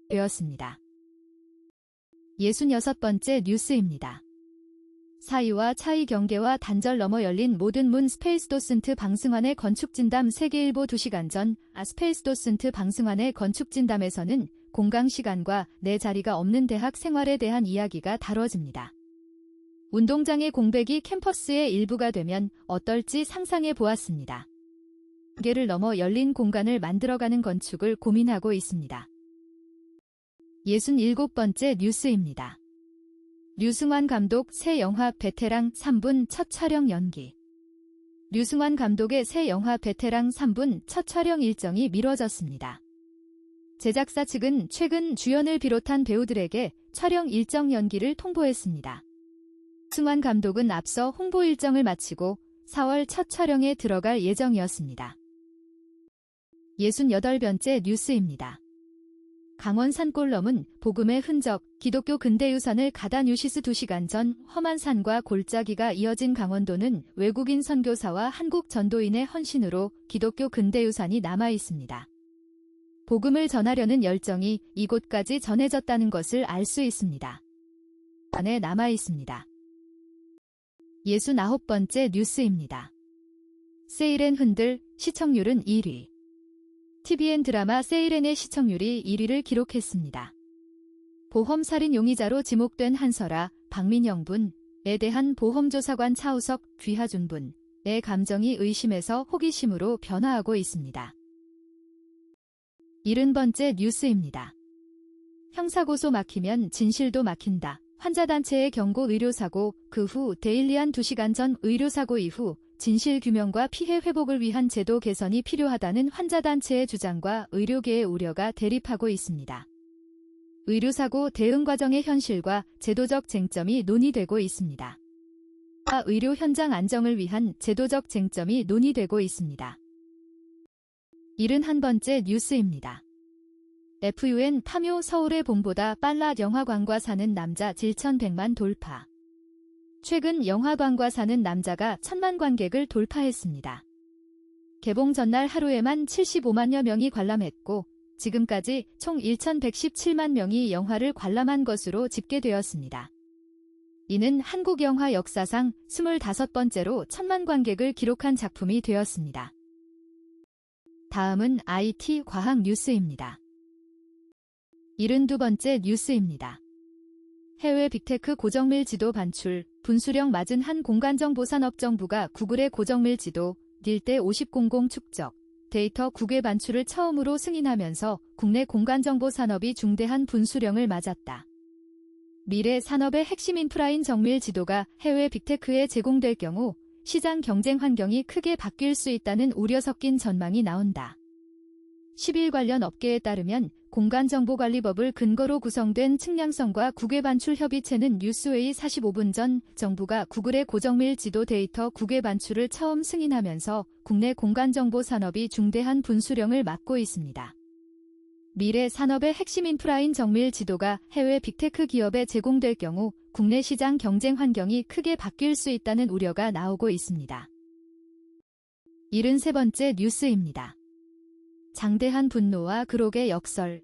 되었습니다. 66번째 뉴스입니다. 사이와 차이 경계와 단절 넘어 열린 모든 문 스페이스도슨트 방승환의 건축진담 세계일보 2시간 전 스페이스도슨트 방승환의 건축진담에서는 공강시간과 내 자리가 없는 대학 생활에 대한 이야기가 다뤄집니다. 운동장의 공백이 캠퍼스의 일부가 되면 어떨지 상상해 보았습니다. 경계를 넘어 열린 공간을 만들어가는 건축을 고민하고 있습니다. 67번째 뉴스입니다. 류승환 감독 새 영화 베테랑 3분 첫 촬영 연기. 류승환 감독의 새 영화 베테랑 3분 첫 촬영 일정이 미뤄졌습니다. 제작사 측은 최근 주연을 비롯한 배우들에게 촬영 일정 연기를 통보했습니다. 류승환 감독은 앞서 홍보 일정을 마치고 4월 첫 촬영에 들어갈 예정이었습니다. 68번째 뉴스입니다. 강원 산골 넘은 복음의 흔적, 기독교 근대유산을 가다 뉴시스 2시간 전 험한 산과 골짜기가 이어진 강원도는 외국인 선교사와 한국 전도인의 헌신으로 기독교 근대유산이 남아 있습니다. 복음을 전하려는 열정이 이곳까지 전해졌다는 것을 알 수 있습니다. 안에 남아 있습니다. 69번째 뉴스입니다. 세일앤 흔들, 시청률은 1위. TVN 드라마 세일앤의 시청률이 1위를 기록했습니다. 보험살인 용의자로 지목된 한설아, 박민영 분에 대한 보험조사관 차우석, 귀하준 분의 감정이 의심에서 호기심으로 변화하고 있습니다. 70번째 뉴스입니다. 형사고소 막히면 진실도 막힌다. 환자단체의 경고 의료사고, 그 후 데일리한 2시간 전 의료사고 이후 진실규명과 피해 회복을 위한 제도 개선이 필요하다는 환자단체의 주장과 의료계의 우려가 대립하고 있습니다. 의료사고 대응 과정의 현실과 제도적 쟁점이 논의되고 있습니다. 의료 현장 안정을 위한 제도적 쟁점이 논의되고 있습니다. 71번째 뉴스입니다. FUN 파묘 서울의 봄보다 빨라 영화관과 사는 남자 7,100만 돌파. 최근 영화관과 사는 남자가 1,000만 관객을 돌파했습니다. 개봉 전날 하루에만 75만여 명이 관람했고 지금까지 총 1,117만 명이 영화를 관람한 것으로 집계되었습니다. 이는 한국 영화 역사상 25번째로 1,000만 관객을 기록한 작품이 되었습니다. 다음은 IT 과학 뉴스입니다. 72번째 뉴스입니다. 해외 빅테크 고정밀 지도 반출, 분수령 맞은 한 공간정보산업정부가 구글의 고정밀 지도, 닐대 5000 축적, 데이터 국외 반출을 처음으로 승인하면서 국내 공간정보 산업이 중대한 분수령을 맞았다. 미래 산업의 핵심 인프라인 정밀 지도가 해외 빅테크에 제공될 경우 시장 경쟁 환경이 크게 바뀔 수 있다는 우려 섞인 전망이 나온다. 10일 관련 업계에 따르면 공간정보관리법을 근거로 구성된 측량성과 국외 반출 협의체는 뉴스웨이 45분 전 정부가 구글의 고정밀 지도 데이터 국외 반출을 처음 승인하면서 국내 공간정보 산업이 중대한 분수령을 맞고 있습니다. 미래 산업의 핵심 인프라인 정밀 지도가 해외 빅테크 기업에 제공될 경우 국내 시장 경쟁 환경이 크게 바뀔 수 있다는 우려가 나오고 있습니다. 73번째 뉴스입니다. 장대한 분노와 그록의 역설.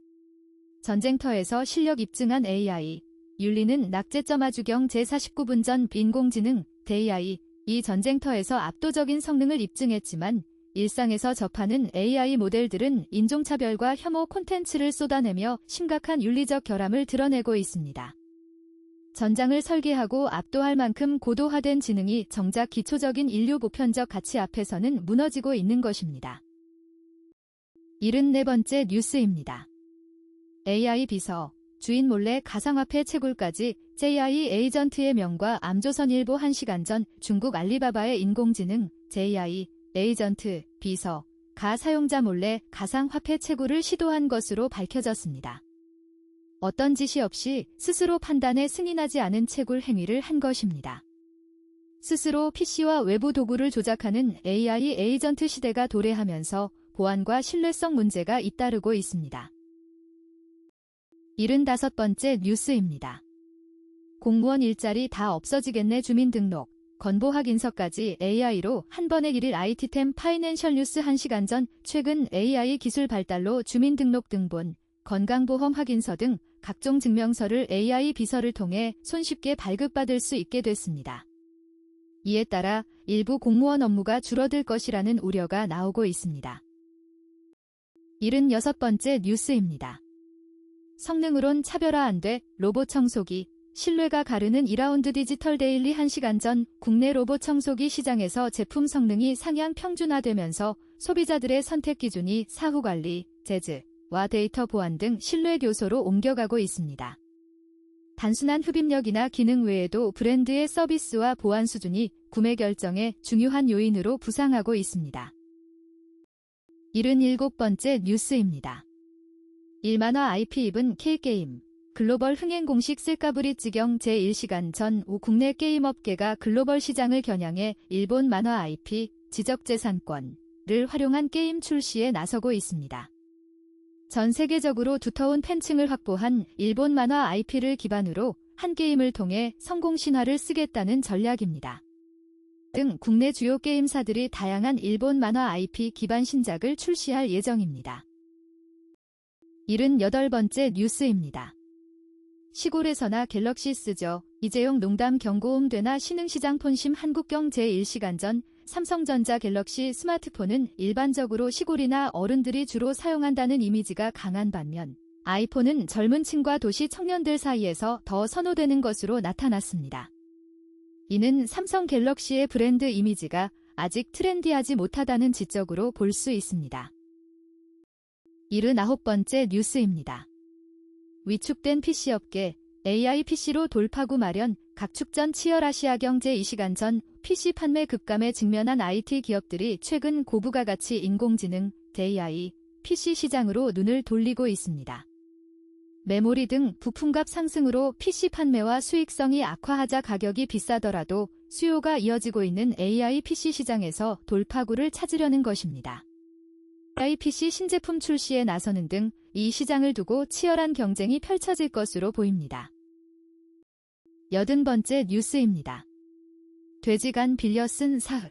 전쟁터에서 실력 입증한 AI. 윤리는 낙제점 아주경 제49분 전 인공지능, AI. 이 전쟁터에서 압도적인 성능을 입증했지만 일상에서 접하는 AI 모델들은 인종차별과 혐오 콘텐츠를 쏟아내며 심각한 윤리적 결함을 드러내고 있습니다. 전장을 설계하고 압도할 만큼 고도화된 지능이 정작 기초적인 인류 보편적 가치 앞에서는 무너지고 있는 것입니다. 74번째 뉴스입니다. AI 비서, 주인 몰래 가상화폐 채굴까지 JI 에이전트의 명과 암조선일보 1시간 전 중국 알리바바의 인공지능 JI 에이전트 비서가 사용자 몰래 가상화폐 채굴을 시도한 것으로 밝혀졌습니다. 어떤 지시 없이 스스로 판단해 승인하지 않은 채굴 행위를 한 것입니다. 스스로 PC와 외부 도구를 조작하는 AI 에이전트 시대가 도래하면서 보안과 신뢰성 문제가 잇따르고 있습니다. 75번째 뉴스입니다. 공무원 일자리 다 없어지겠네. 주민등록, 건보 확인서까지 AI로 한 번에 일일 IT템 파이낸셜 뉴스 1시간 전 최근 AI 기술 발달로 주민등록 등본, 건강보험 확인서 등 각종 증명서를 AI 비서를 통해 손쉽게 발급받을 수 있게 됐습니다. 이에 따라 일부 공무원 업무가 줄어들 것이라는 우려가 나오고 있습니다. 76번째 뉴스입니다. 성능으론 차별화 안 돼 로봇 청소기, 신뢰가 가르는 2라운드 디지털 데일리 1시간 전 국내 로봇 청소기 시장에서 제품 성능이 상향 평준화되면서 소비자들의 선택 기준이 사후 관리, 재즈와 데이터 보안 등 신뢰 요소로 옮겨가고 있습니다. 단순한 흡입력이나 기능 외에도 브랜드의 서비스와 보안 수준이 구매 결정의 중요한 요인으로 부상하고 있습니다. 77번째 뉴스입니다. 1만화 IP 입은 K게임, 글로벌 흥행 공식 쓸까브릿지경 제1시간 전 국내 게임 업계가 글로벌 시장을 겨냥해 일본 만화 IP, 지적재산권을 활용한 게임 출시에 나서고 있습니다. 전 세계적으로 두터운 팬층을 확보한 일본 만화 IP를 기반으로 한 게임을 통해 성공 신화를 쓰겠다는 전략입니다. 등 국내 주요 게임사들이 다양한 일본 만화 IP 기반 신작을 출시할 예정입니다. 78번째 뉴스입니다. 시골에서나 갤럭시 쓰죠. 이재용 농담 경고음 되나 신흥시장 폰심 한국경 제1시간 전 삼성전자 갤럭시 스마트폰은 일반적으로 시골이나 어른들이 주로 사용한다는 이미지가 강한 반면 아이폰은 젊은 층과 도시 청년들 사이에서 더 선호되는 것으로 나타났습니다. 이는 삼성 갤럭시의 브랜드 이미지가 아직 트렌디하지 못하다는 지적으로 볼 수 있습니다. 79번째 뉴스입니다. 위축된 PC업계, AI PC로 돌파구 마련, 각축전 치열아시아경 제2시간 전 PC 판매 급감에 직면한 IT 기업들이 최근 고부가 가치 인공지능, AI, PC 시장으로 눈을 돌리고 있습니다. 메모리 등 부품값 상승으로 PC 판매와 수익성이 악화하자 가격이 비싸더라도 수요가 이어지고 있는 AI PC 시장에서 돌파구를 찾으려는 것입니다. AI PC 신제품 출시에 나서는 등 이 시장을 두고 치열한 경쟁이 펼쳐질 것으로 보입니다. 80번째 뉴스입니다. 돼지간 빌려 쓴 사흘.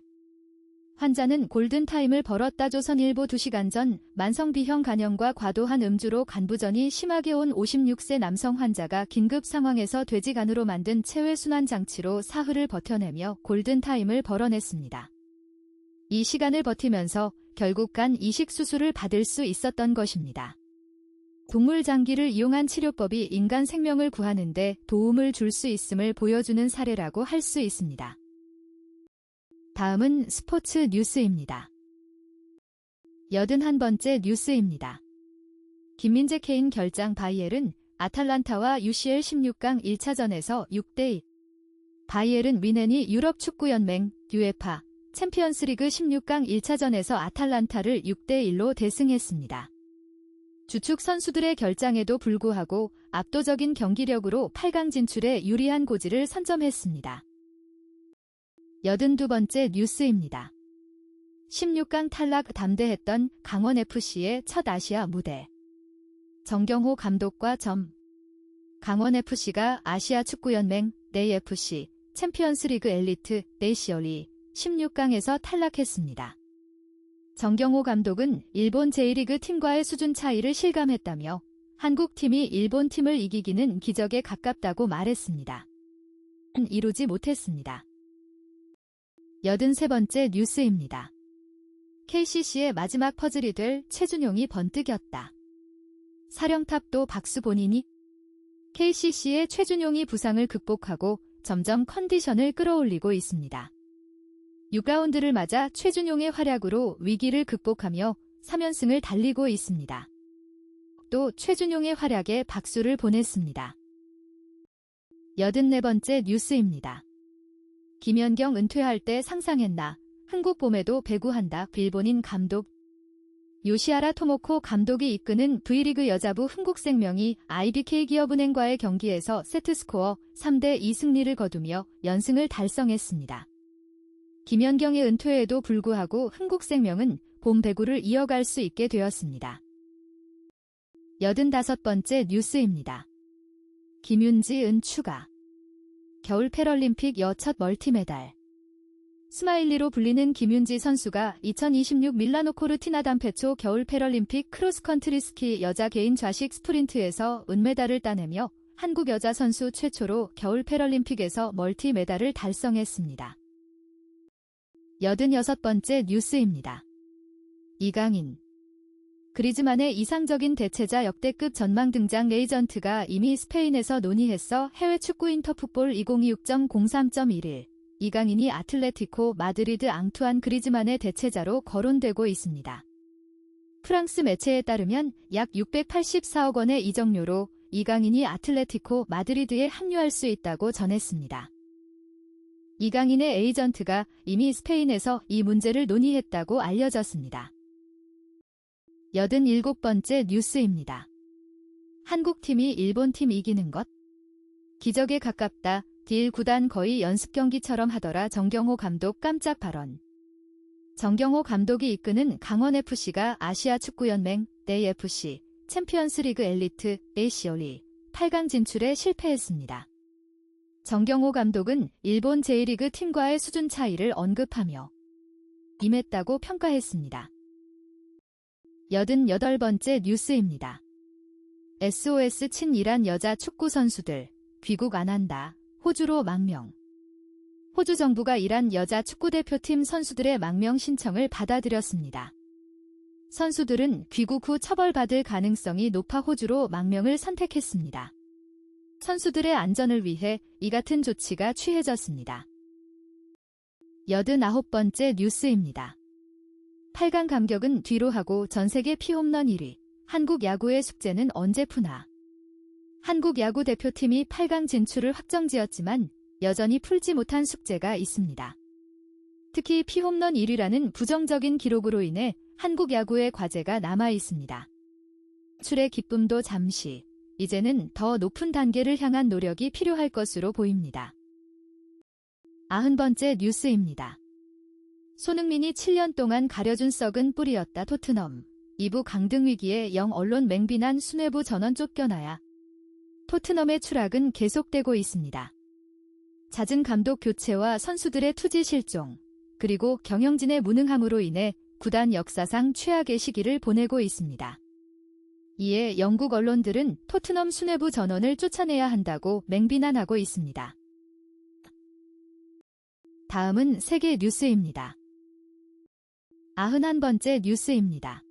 환자는 골든타임을 벌었다. 조선일보 2시간 전 만성비형 간염과 과도한 음주로 간부전이 심하게 온 56세 남성 환자가 긴급 상황에서 돼지간으로 만든 체외순환장치로 사흘을 버텨내며 골든타임을 벌어냈습니다. 이 시간을 버티면서 결국 간 이식 수술을 받을 수 있었던 것입니다. 동물 장기를 이용한 치료법이 인간 생명을 구하는 데 도움을 줄 수 있음을 보여주는 사례라고 할 수 있습니다. 다음은 스포츠 뉴스입니다. 81번째 뉴스입니다. 김민재 케인 결장 바이에른 아탈란타와 UCL 16강 1차전에서 6대1. 바이에른 뮌헨이 유럽축구연맹 UEFA 챔피언스리그 16강 1차전에서 아탈란타를 6대1로 대승했습니다. 주축 선수들의 결장에도 불구하고 압도적인 경기력으로 8강 진출에 유리한 고지를 선점했습니다. 82번째 뉴스입니다. 16강 탈락 담대했던 강원FC의 첫 아시아 무대. 정경호 감독과 강원FC가 아시아축구연맹 AFC 챔피언스리그 엘리트 네이션리 16강에서 탈락했습니다. 정경호 감독은 일본 제1리그 팀과의 수준 차이를 실감했다며 한국 팀이 일본 팀을 이기기는 기적에 가깝다고 말했습니다. 이루지 못했습니다. 83번째 뉴스입니다. KCC의 마지막 퍼즐이 될 최준용이 번뜩였다. 사령탑도 박수 본인이 KCC의 최준용이 부상을 극복하고 점점 컨디션을 끌어올리고 있습니다. 6라운드를 맞아 최준용의 활약으로 위기를 극복하며 3연승을 달리고 있습니다. 또 최준용의 활약에 박수를 보냈습니다. 84번째 뉴스입니다. 김연경 은퇴할 때 상상했나. 흥국 봄에도 배구한다. 일본인 감독 요시하라 토모코 감독이 이끄는 V리그 여자부 흥국생명이 IBK기업은행과의 경기에서 세트스코어 3대2 승리를 거두며 연승을 달성했습니다. 김연경의 은퇴에도 불구하고 흥국생명은 봄 배구를 이어갈 수 있게 되었습니다. 85번째 뉴스입니다. 김윤지은 추가. 겨울 패럴림픽 여첫 멀티메달. 스마일리로 불리는 김윤지 선수가 2026 밀라노 코르티나 담페초 겨울 패럴림픽 크로스컨트리 스키 여자 개인 좌식 스프린트에서 은메달을 따내며 한국 여자 선수 최초로 겨울 패럴림픽에서 멀티메달을 달성했습니다. 86번째 뉴스입니다. 이강인. 그리즈만의 이상적인 대체자 역대급 전망 등장 에이전트가 이미 스페인에서 논의했어. 해외 축구 인터풋볼 2026.03.11 이강인이 아틀레티코 마드리드 앙투안 그리즈만의 대체자로 거론되고 있습니다. 프랑스 매체에 따르면 약 684억 원의 이적료로 이강인이 아틀레티코 마드리드에 합류할 수 있다고 전했습니다. 이강인의 에이전트가 이미 스페인에서 이 문제를 논의했다고 알려졌습니다. 87번째 뉴스입니다. 한국팀이 일본팀 이기는 것? 기적에 가깝다. 딜 구단 거의 연습 경기처럼 하더라. 정경호 감독 깜짝 발언. 정경호 감독이 이끄는 강원FC가 아시아축구연맹, AFC, 챔피언스리그 엘리트, ACO리 8강 진출에 실패했습니다. 정경호 감독은 일본 제1리그 팀과의 수준 차이를 언급하며 임했다고 평가했습니다. 88번째 뉴스입니다. SOS 친이란 여자 축구 선수들 귀국 안 한다. 호주로 망명. 호주 정부가 이란 여자 축구대표팀 선수들의 망명 신청을 받아들였습니다. 선수들은 귀국 후 처벌받을 가능성이 높아 호주로 망명을 선택했습니다. 선수들의 안전을 위해 이 같은 조치가 취해졌습니다. 89번째 뉴스입니다. 8강 감격은 뒤로 하고 전세계 피홈런 1위. 한국 야구의 숙제는 언제 푸나. 한국 야구 대표팀이 8강 진출을 확정지었지만 여전히 풀지 못한 숙제가 있습니다. 특히 피홈런 1위라는 부정적인 기록으로 인해 한국 야구의 과제가 남아 있습니다. 출의 기쁨도 잠시, 이제는 더 높은 단계를 향한 노력이 필요할 것으로 보입니다. 90번째 뉴스입니다. 손흥민이 7년 동안 가려준 썩은 뿌리였다. 토트넘. 2부 강등 위기에 영 언론 맹비난 수뇌부 전원 쫓겨나야. 토트넘의 추락은 계속되고 있습니다. 잦은 감독 교체와 선수들의 투지 실종, 그리고 경영진의 무능함으로 인해 구단 역사상 최악의 시기를 보내고 있습니다. 이에 영국 언론들은 토트넘 수뇌부 전원을 쫓아내야 한다고 맹비난하고 있습니다. 다음은 세계 뉴스입니다. 91번째 뉴스입니다.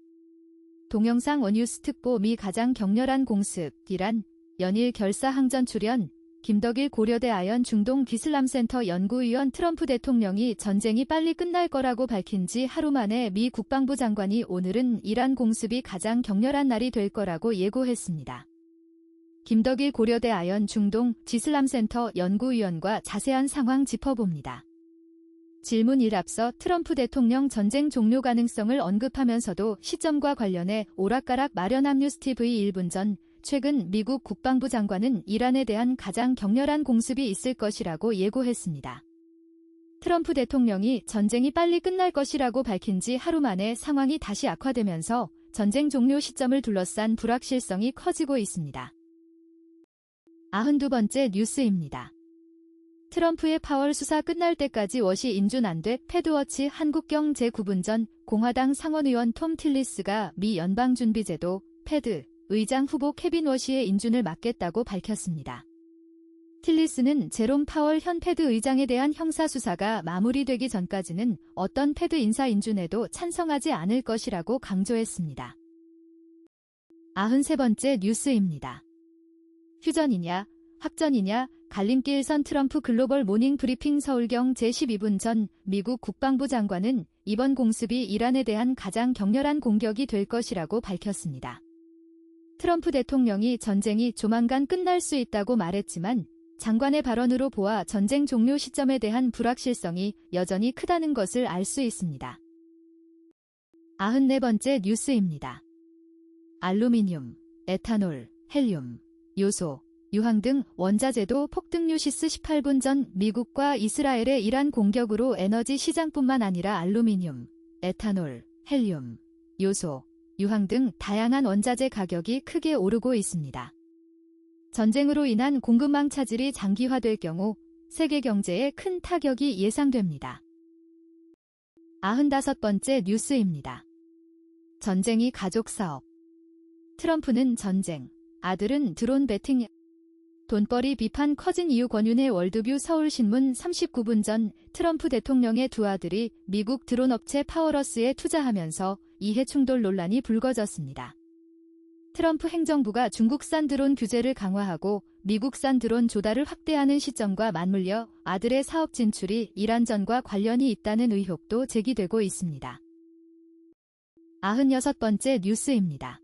동영상 원뉴스 특보 미 가장 격렬한 공습, 이란, 연일 결사항전 출연, 김덕일 고려대 아연 중동 기슬람센터 연구위원 트럼프 대통령이 전쟁이 빨리 끝날 거라고 밝힌 지 하루 만에 미 국방부 장관이 오늘은 이란 공습이 가장 격렬한 날이 될 거라고 예고했습니다. 김덕일 고려대 아연 중동 기슬람센터 연구위원과 자세한 상황 짚어봅니다. 질문 1 앞서 트럼프 대통령 전쟁 종료 가능성을 언급하면서도 시점과 관련해 오락가락 마련한 뉴스TV 1분 전 최근 미국 국방부 장관은 이란에 대한 가장 격렬한 공습이 있을 것이라고 예고했습니다. 트럼프 대통령이 전쟁이 빨리 끝날 것이라고 밝힌 지 하루 만에 상황이 다시 악화되면서 전쟁 종료 시점을 둘러싼 불확실성이 커지고 있습니다. 92번째 뉴스입니다. 트럼프의 파월 수사 끝날 때까지 워시 인준 안 돼. 패드워치 한국경 제9분 전 공화당 상원의원 톰 틸리스가 미 연방준비제도 패드 의장 후보 케빈 워시의 인준을 막겠다고 밝혔습니다. 틸리스는 제롬 파월 현 패드 의장에 대한 형사수사가 마무리되기 전까지는 어떤 패드 인사 인준에도 찬성하지 않을 것이라고 강조했습니다. 93번째 뉴스입니다. 휴전이냐, 확전이냐, 갈림길 선 트럼프 글로벌 모닝 브리핑 서울경 제12분 전 미국 국방부 장관은 이번 공습이 이란에 대한 가장 격렬한 공격이 될 것이라고 밝혔습니다. 트럼프 대통령이 전쟁이 조만간 끝날 수 있다고 말했지만 장관의 발언으로 보아 전쟁 종료 시점에 대한 불확실성이 여전히 크다는 것을 알 수 있습니다. 94번째 뉴스입니다. 알루미늄, 에탄올, 헬륨, 요소, 유황 등 원자재도 폭등. 뉴시스 18분 전 미국과 이스라엘의 이란 공격으로 에너지 시장뿐만 아니라 알루미늄, 에탄올, 헬륨, 요소, 유황 등 다양한 원자재 가격이 크게 오르고 있습니다. 전쟁으로 인한 공급망 차질이 장기화될 경우 세계 경제에 큰 타격이 예상됩니다. 95번째 뉴스입니다. 전쟁이 가족 사업. 트럼프는 전쟁, 아들은 드론 배팅. 돈벌이 비판 커진 이유 권윤혜 월드뷰 서울신문 39분 전 트럼프 대통령의 두 아들이 미국 드론 업체 파워러스에 투자하면서 이해 충돌 논란이 불거졌습니다. 트럼프 행정부가 중국산 드론 규제를 강화하고 미국산 드론 조달을 확대하는 시점과 맞물려 아들의 사업 진출이 이란전과 관련이 있다는 의혹도 제기되고 있습니다. 96번째 뉴스입니다.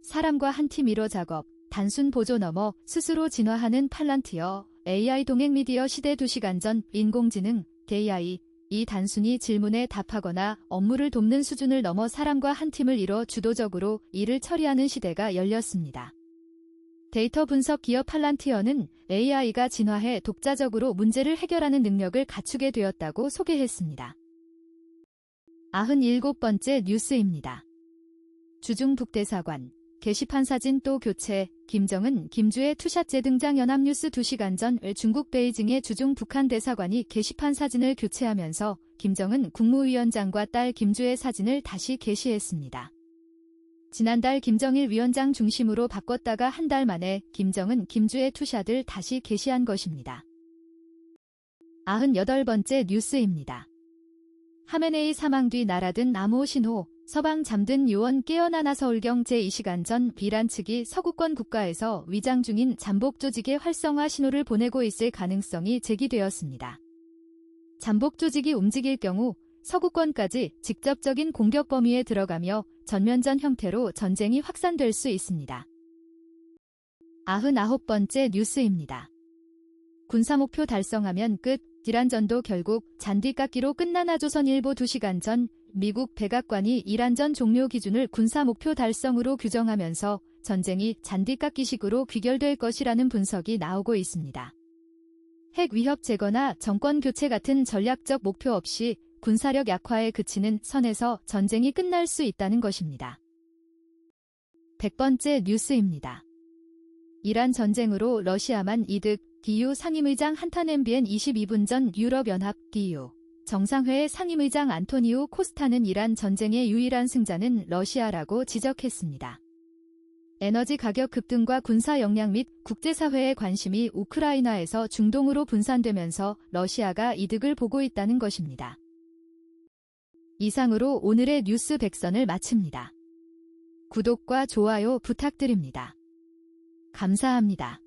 사람과 한 팀 1호 작업, 단순 보조 넘어 스스로 진화하는 팔란티어, AI 동행 미디어 시대 2시간 전 인공지능, AI, 이 단순히 질문에 답하거나 업무를 돕는 수준을 넘어 사람과 한 팀을 이뤄 주도적으로 일을 처리하는 시대가 열렸습니다. 데이터 분석 기업 팔란티어는 AI가 진화해 독자적으로 문제를 해결하는 능력을 갖추게 되었다고 소개했습니다. 97번째 뉴스입니다. 주중 북대사관, 게시판 사진 또 교체, 김정은, 김주의 투샷 재등장 연합뉴스 2시간 전 중국 베이징의 주중 북한 대사관이 게시판 사진을 교체하면서 김정은 국무위원장과 딸 김주의 사진을 다시 게시했습니다. 지난달 김정일 위원장 중심으로 바꿨다가 한 달 만에 김정은, 김주의 투샷을 다시 게시한 것입니다. 98번째 뉴스입니다. 하메네이 사망 뒤 날아든 암호 신호, 서방 잠든 요원 깨어나나 서울경 제2시간 전 이란 측이 서구권 국가에서 위장 중인 잠복 조직의 활성화 신호를 보내고 있을 가능성이 제기되었습니다. 잠복 조직이 움직일 경우 서구권까지 직접적인 공격 범위에 들어가며 전면전 형태로 전쟁이 확산될 수 있습니다. 99번째 뉴스입니다. 군사목표 달성하면 끝, 이란전도 결국 잔디깎기로 끝나나 조선일보 2시간 전 미국 백악관이 이란전 종료 기준을 군사목표 달성으로 규정하면서 전쟁이 잔디깎기식으로 귀결될 것이라는 분석이 나오고 있습니다. 핵 위협 제거나 정권 교체 같은 전략적 목표 없이 군사력 약화에 그치는 선에서 전쟁이 끝날 수 있다는 것입니다. 100번째 뉴스입니다. 이란 전쟁으로 러시아만 이득, DU 상임의장 한탄 MBN 22분 전 유럽연합 DU 정상회의 상임의장 안토니오 코스타는 이란 전쟁의 유일한 승자는 러시아라고 지적했습니다. 에너지 가격 급등과 군사 역량 및 국제사회의 관심이 우크라이나에서 중동으로 분산되면서 러시아가 이득을 보고 있다는 것입니다. 이상으로 오늘의 뉴스 100선을 마칩니다. 구독과 좋아요 부탁드립니다. 감사합니다.